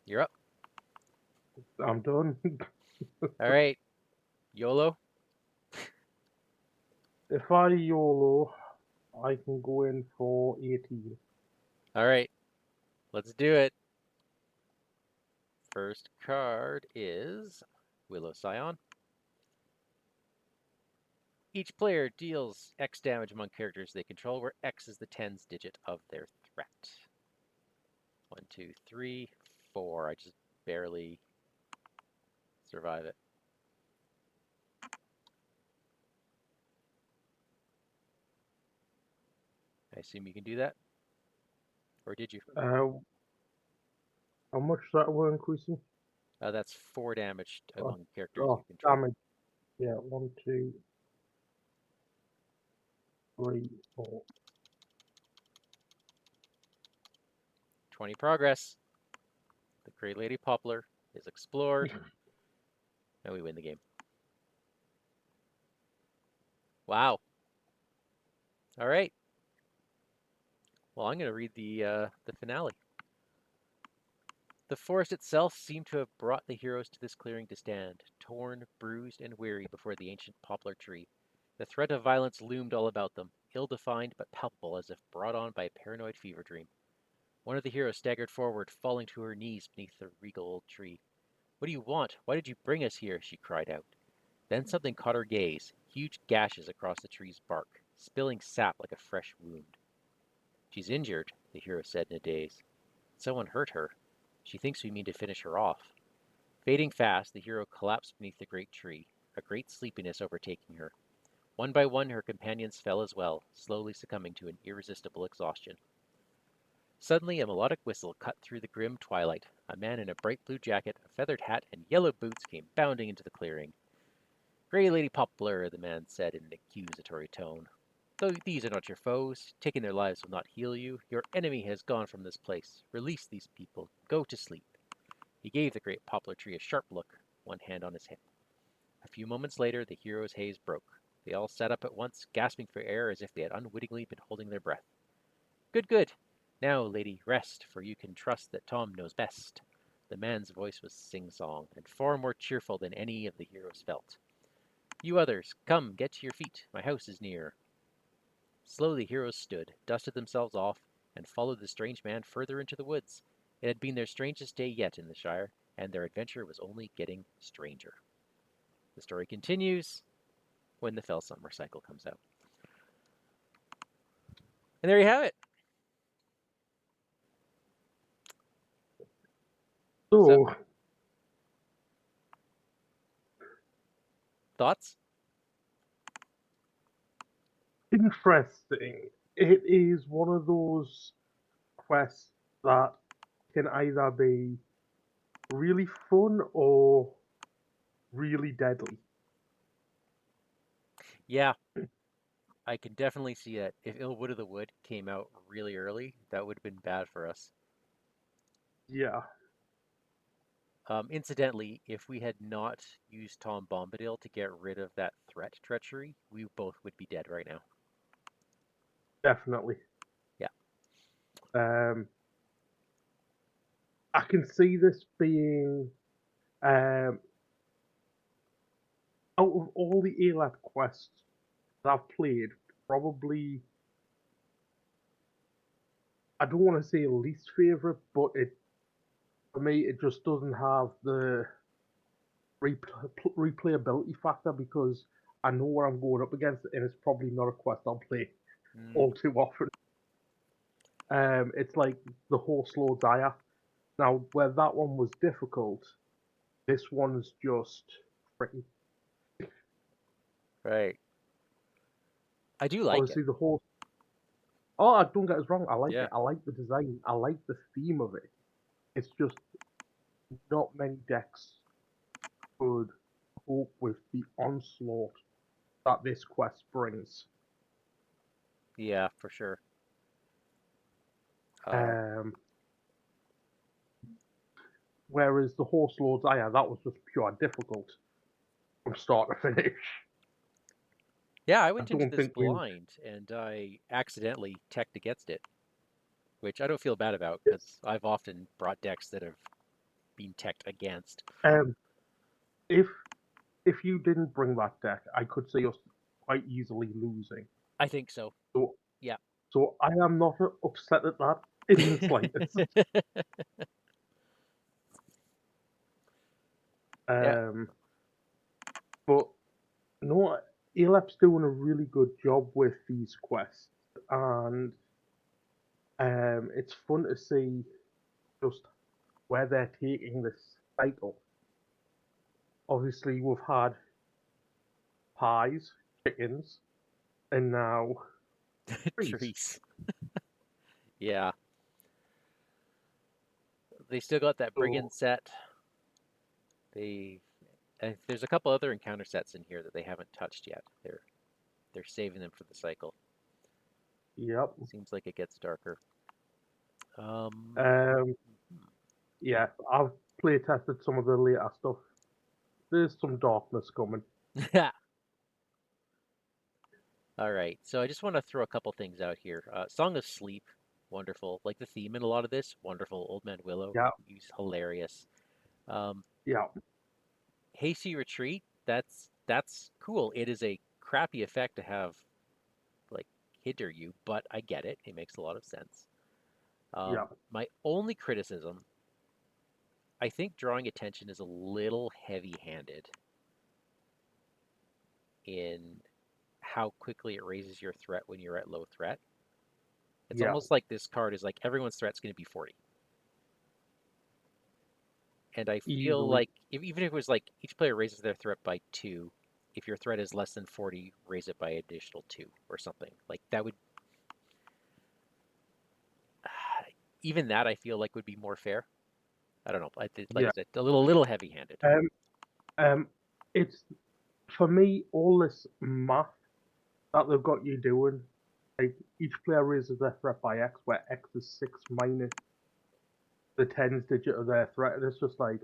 You're up. I'm done. All right. YOLO. If I YOLO, I can go in for 18. All right. Let's do it. First card is Willow Scion. Each player deals X damage among characters they control, where X is the tens digit of their threat. 1, 2, 3, 4. I just barely survive it. I assume you can do that? Or did you? How much that we're increasing? That's 4 damage among characters you Oh, control. damage. Yeah, 1, 2, 3, 4. 20 progress. The Grey Lady Poplar is explored. And we win the game. Wow. All right. Well, I'm going to read the finale. The forest itself seemed to have brought the heroes to this clearing to stand, torn, bruised, and weary before the ancient poplar tree. The threat of violence loomed all about them, ill-defined but palpable as if brought on by a paranoid fever dream. One of the heroes staggered forward, falling to her knees beneath the regal old tree. "What do you want? Why did you bring us here?" she cried out. Then something caught her gaze, huge gashes across the tree's bark, spilling sap like a fresh wound. "She's injured," the hero said in a daze. "Someone hurt her. She thinks we mean to finish her off." Fading fast, the hero collapsed beneath the great tree, a great sleepiness overtaking her. One by one her companions fell as well, slowly succumbing to an irresistible exhaustion. Suddenly a melodic whistle cut through the grim twilight. A man in a bright blue jacket, a feathered hat, and yellow boots came bounding into the clearing. "Grey Lady Poplar," the man said in an accusatory tone. "Though these are not your foes, taking their lives will not heal you. Your enemy has gone from this place. Release these people. Go to sleep." He gave the great poplar tree a sharp look, one hand on his hip. A few moments later, the hero's haze broke. They all sat up at once, gasping for air as if they had unwittingly been holding their breath. "Good, good. Now, lady, rest, for you can trust that Tom knows best." The man's voice was sing-song, and far more cheerful than any of the heroes felt. "You others, come, get to your feet. My house is near." Slowly, the heroes stood, dusted themselves off, and followed the strange man further into the woods. It had been their strangest day yet in the Shire, and their adventure was only getting stranger. The story continues when the Fell Summer Cycle comes out. And there you have it. So, So, thoughts? interesting. It is one of those quests that can either be really fun or really deadly. Yeah, I can definitely see that. If Illwood of the Wood came out really early, that would have been bad for us. Yeah, Incidentally, if we had not used Tom Bombadil to get rid of that threat treachery, we both would be dead right now. definitely. Yeah. Um, I can see this being out of all the Elab quests that I've played, probably I don't want to say least favorite, but it for me it just doesn't have the replayability factor because I know what I'm going up against, and it's probably not a quest I'll play Mm, all too often. It's like the Horse Lord's Ire. Now, where that one was difficult, this one's just pretty. right. I do like it. Obviously, the horse. Oh, don't get us wrong. I like Yeah. it. I like the design. I like the theme of it. It's just not many decks could cope with the onslaught that this quest brings. Yeah, for sure. Uh, Um, Whereas the Horse Lord's Ire, that was just pure difficult from start to finish. yeah, I I went into don't this think we. blind and I accidentally teched against it, which I don't feel bad about because I've often brought decks that have been teched against. Um, if if you didn't bring that deck, I could see us quite easily losing. I think so. So, Yeah. so I am not upset at that in the slightest. Yeah. Um, but no, Elap's doing a really good job with these quests, and it's fun to see just where they're taking this cycle. Obviously, we've had pies, chickens, and now trees. Trees. Yeah. They still got that So, brigand set. They there's a couple other encounter sets in here that they haven't touched yet. They're saving them for the cycle. yep. Seems like it gets darker. Um, Um, yeah, I've play tested some of the later stuff. There's some darkness coming. all right. So I just want to throw a couple things out here. Song of Sleep, wonderful. Like the theme in a lot of this, wonderful. Old Man Willow, Yeah, he's hilarious. Um, yeah, Hasty Retreat, that's cool. It is a crappy effect to have like hinder you, but I get it. It makes a lot of sense. yeah. My only criticism, I think drawing attention is a little heavy-handed in how quickly it raises your threat when you're at low threat. It's Yeah, almost like this card is like everyone's threat's going to be 40. And I feel easily. like even if it was like each player raises their threat by 2, if your threat is less than 40, raise it by additional 2 or something. Like that would even that I feel like would be more fair. I don't know. Like I Yeah. said, a little heavy-handed. Um, um, it's for me all this math that they've got you doing. Like each player raises their threat by X, where X is 6 minus the tens digit of their threat, and it's just like,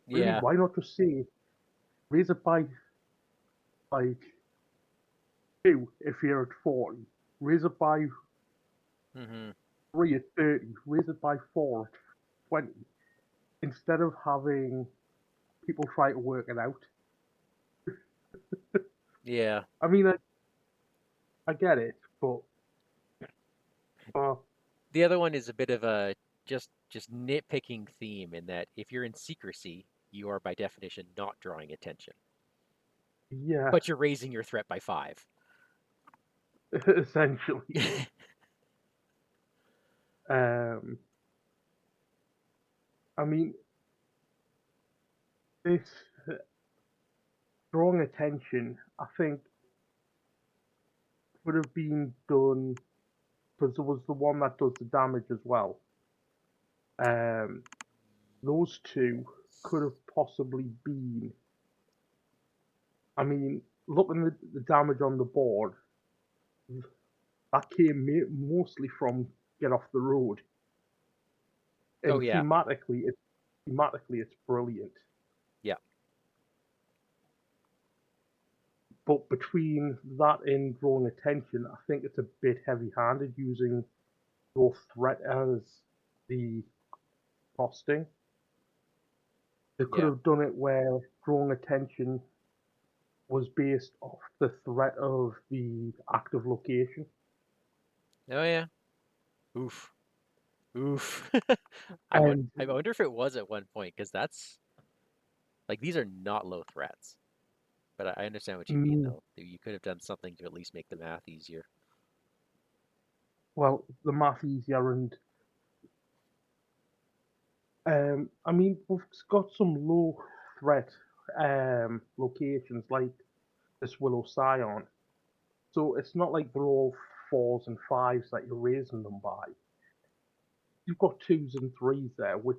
really, Yeah. why not just say raise it by like 2 if you're at 40, raise it by Hmm. 3 at 30, raise it by 4 at 20, instead of having people try to work it out. Yeah. I mean, I get it, but uh, The other one is a bit of a just nitpicking theme in that if you're in secrecy, you are by definition not drawing attention, yeah, but you're raising your threat by 5. essentially. Um, I mean, this drawing attention, I think, would have been done because there was the one that does the damage as well. Um, those two could have possibly been I mean, looking at the damage on the board, that came mostly from Get Off the Road, Oh and yeah, thematically it's brilliant. yeah, But between that and Drawing Attention, I think it's a bit heavy-handed using your threat as the costing. They could yeah. have done it where Drawing Attention was based off the threat of the active location. Oh yeah. Oof. Oof. And I wonder if it was at one point because that's like these are not low threats. But I understand what you mean mm, though. You could have done something to at least make the math easier. well, the math easier, and I mean we've got some low threat locations like this Willow Scion. So it's not like they're all fours and fives that you're raising them by. You've got twos and threes there, which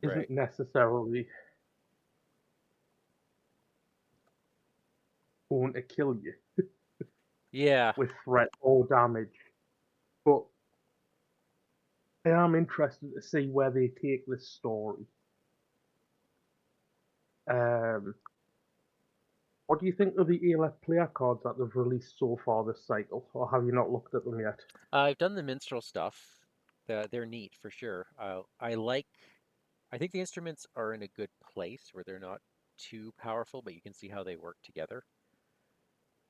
Right. isn't necessarily going to kill you Yeah. with threat or damage. But I am interested to see where they take this story. Um, what do you think of the ELF player cards that they've released so far this cycle, or have you not looked at them yet? I've done the minstrel stuff. They're neat for sure. I think the instruments are in a good place where they're not too powerful, but you can see how they work together.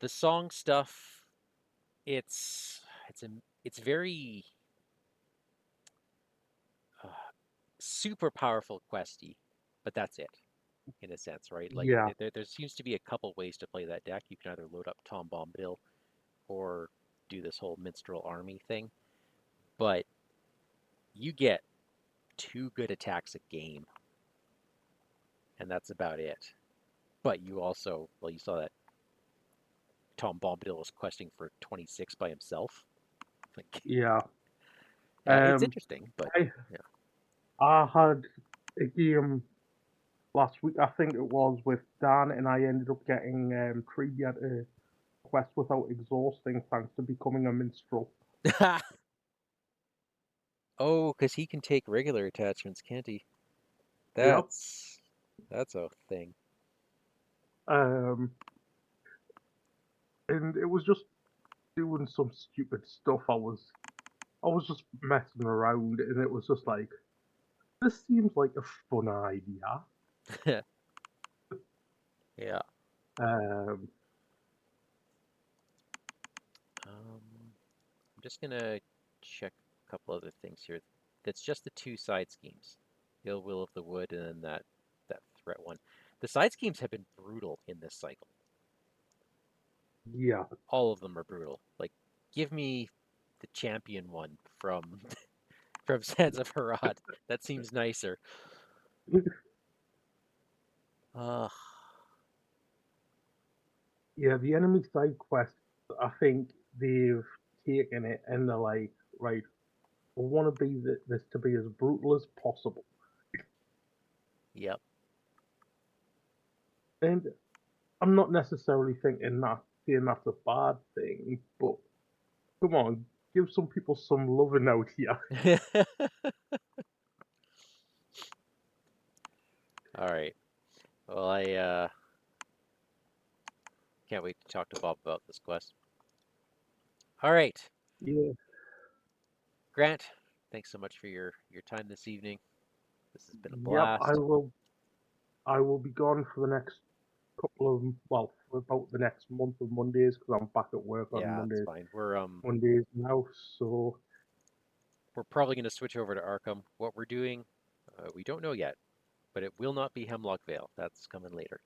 The song stuff, it's a it's very uh, super powerful questy, but that's it in a sense, right? Like Yeah, there seems to be a couple ways to play that deck. You can either load up Tom Bombadil or do this whole minstrel army thing, but you get two good attacks a game, and that's about it. But you also, well, you saw that Tom Bombadil was questing for 26 by himself. Like, yeah. it's Um, interesting, but I yeah. I had a game last week, I think it was, with Dan, and I ended up getting trivia to quest without exhausting thanks to becoming a minstrel. Oh, because he can take regular attachments, can't he? Yep. That's a thing. Um, and it was just doing some stupid stuff. I was just messing around, and it was just like, this seems like a fun idea. Yeah. Um, I'm just gonna check a couple other things here. That's just the two side schemes. Ill Will of the Wood and then that threat one. The side schemes have been brutal in this cycle. yeah. All of them are brutal. Like, give me the champion one from from Sands of Harad. That seems nicer. Uh, Yeah, the enemy side quest, I think they've taken it and they're like, right, we want to be this to be as brutal as possible. yep. And I'm not necessarily saying that's a bad thing, but come on, give some people some loving out here. All right. Well, I can't wait to talk to Bob about this quest. All right, Yeah, Grant. Thanks so much for your time this evening. This has been a yep. I blast. will. I will be gone for the next for about the next month of Mondays because I'm back at work on Yeah, it's fine. Mondays now. So We're probably going to switch over to Arkham. What we're doing, we don't know yet, but it will not be Hemlock Vale. That's coming later.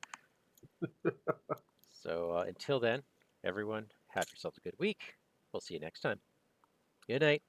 So until then, everyone, have yourselves a good week. We'll see you next time. Good night.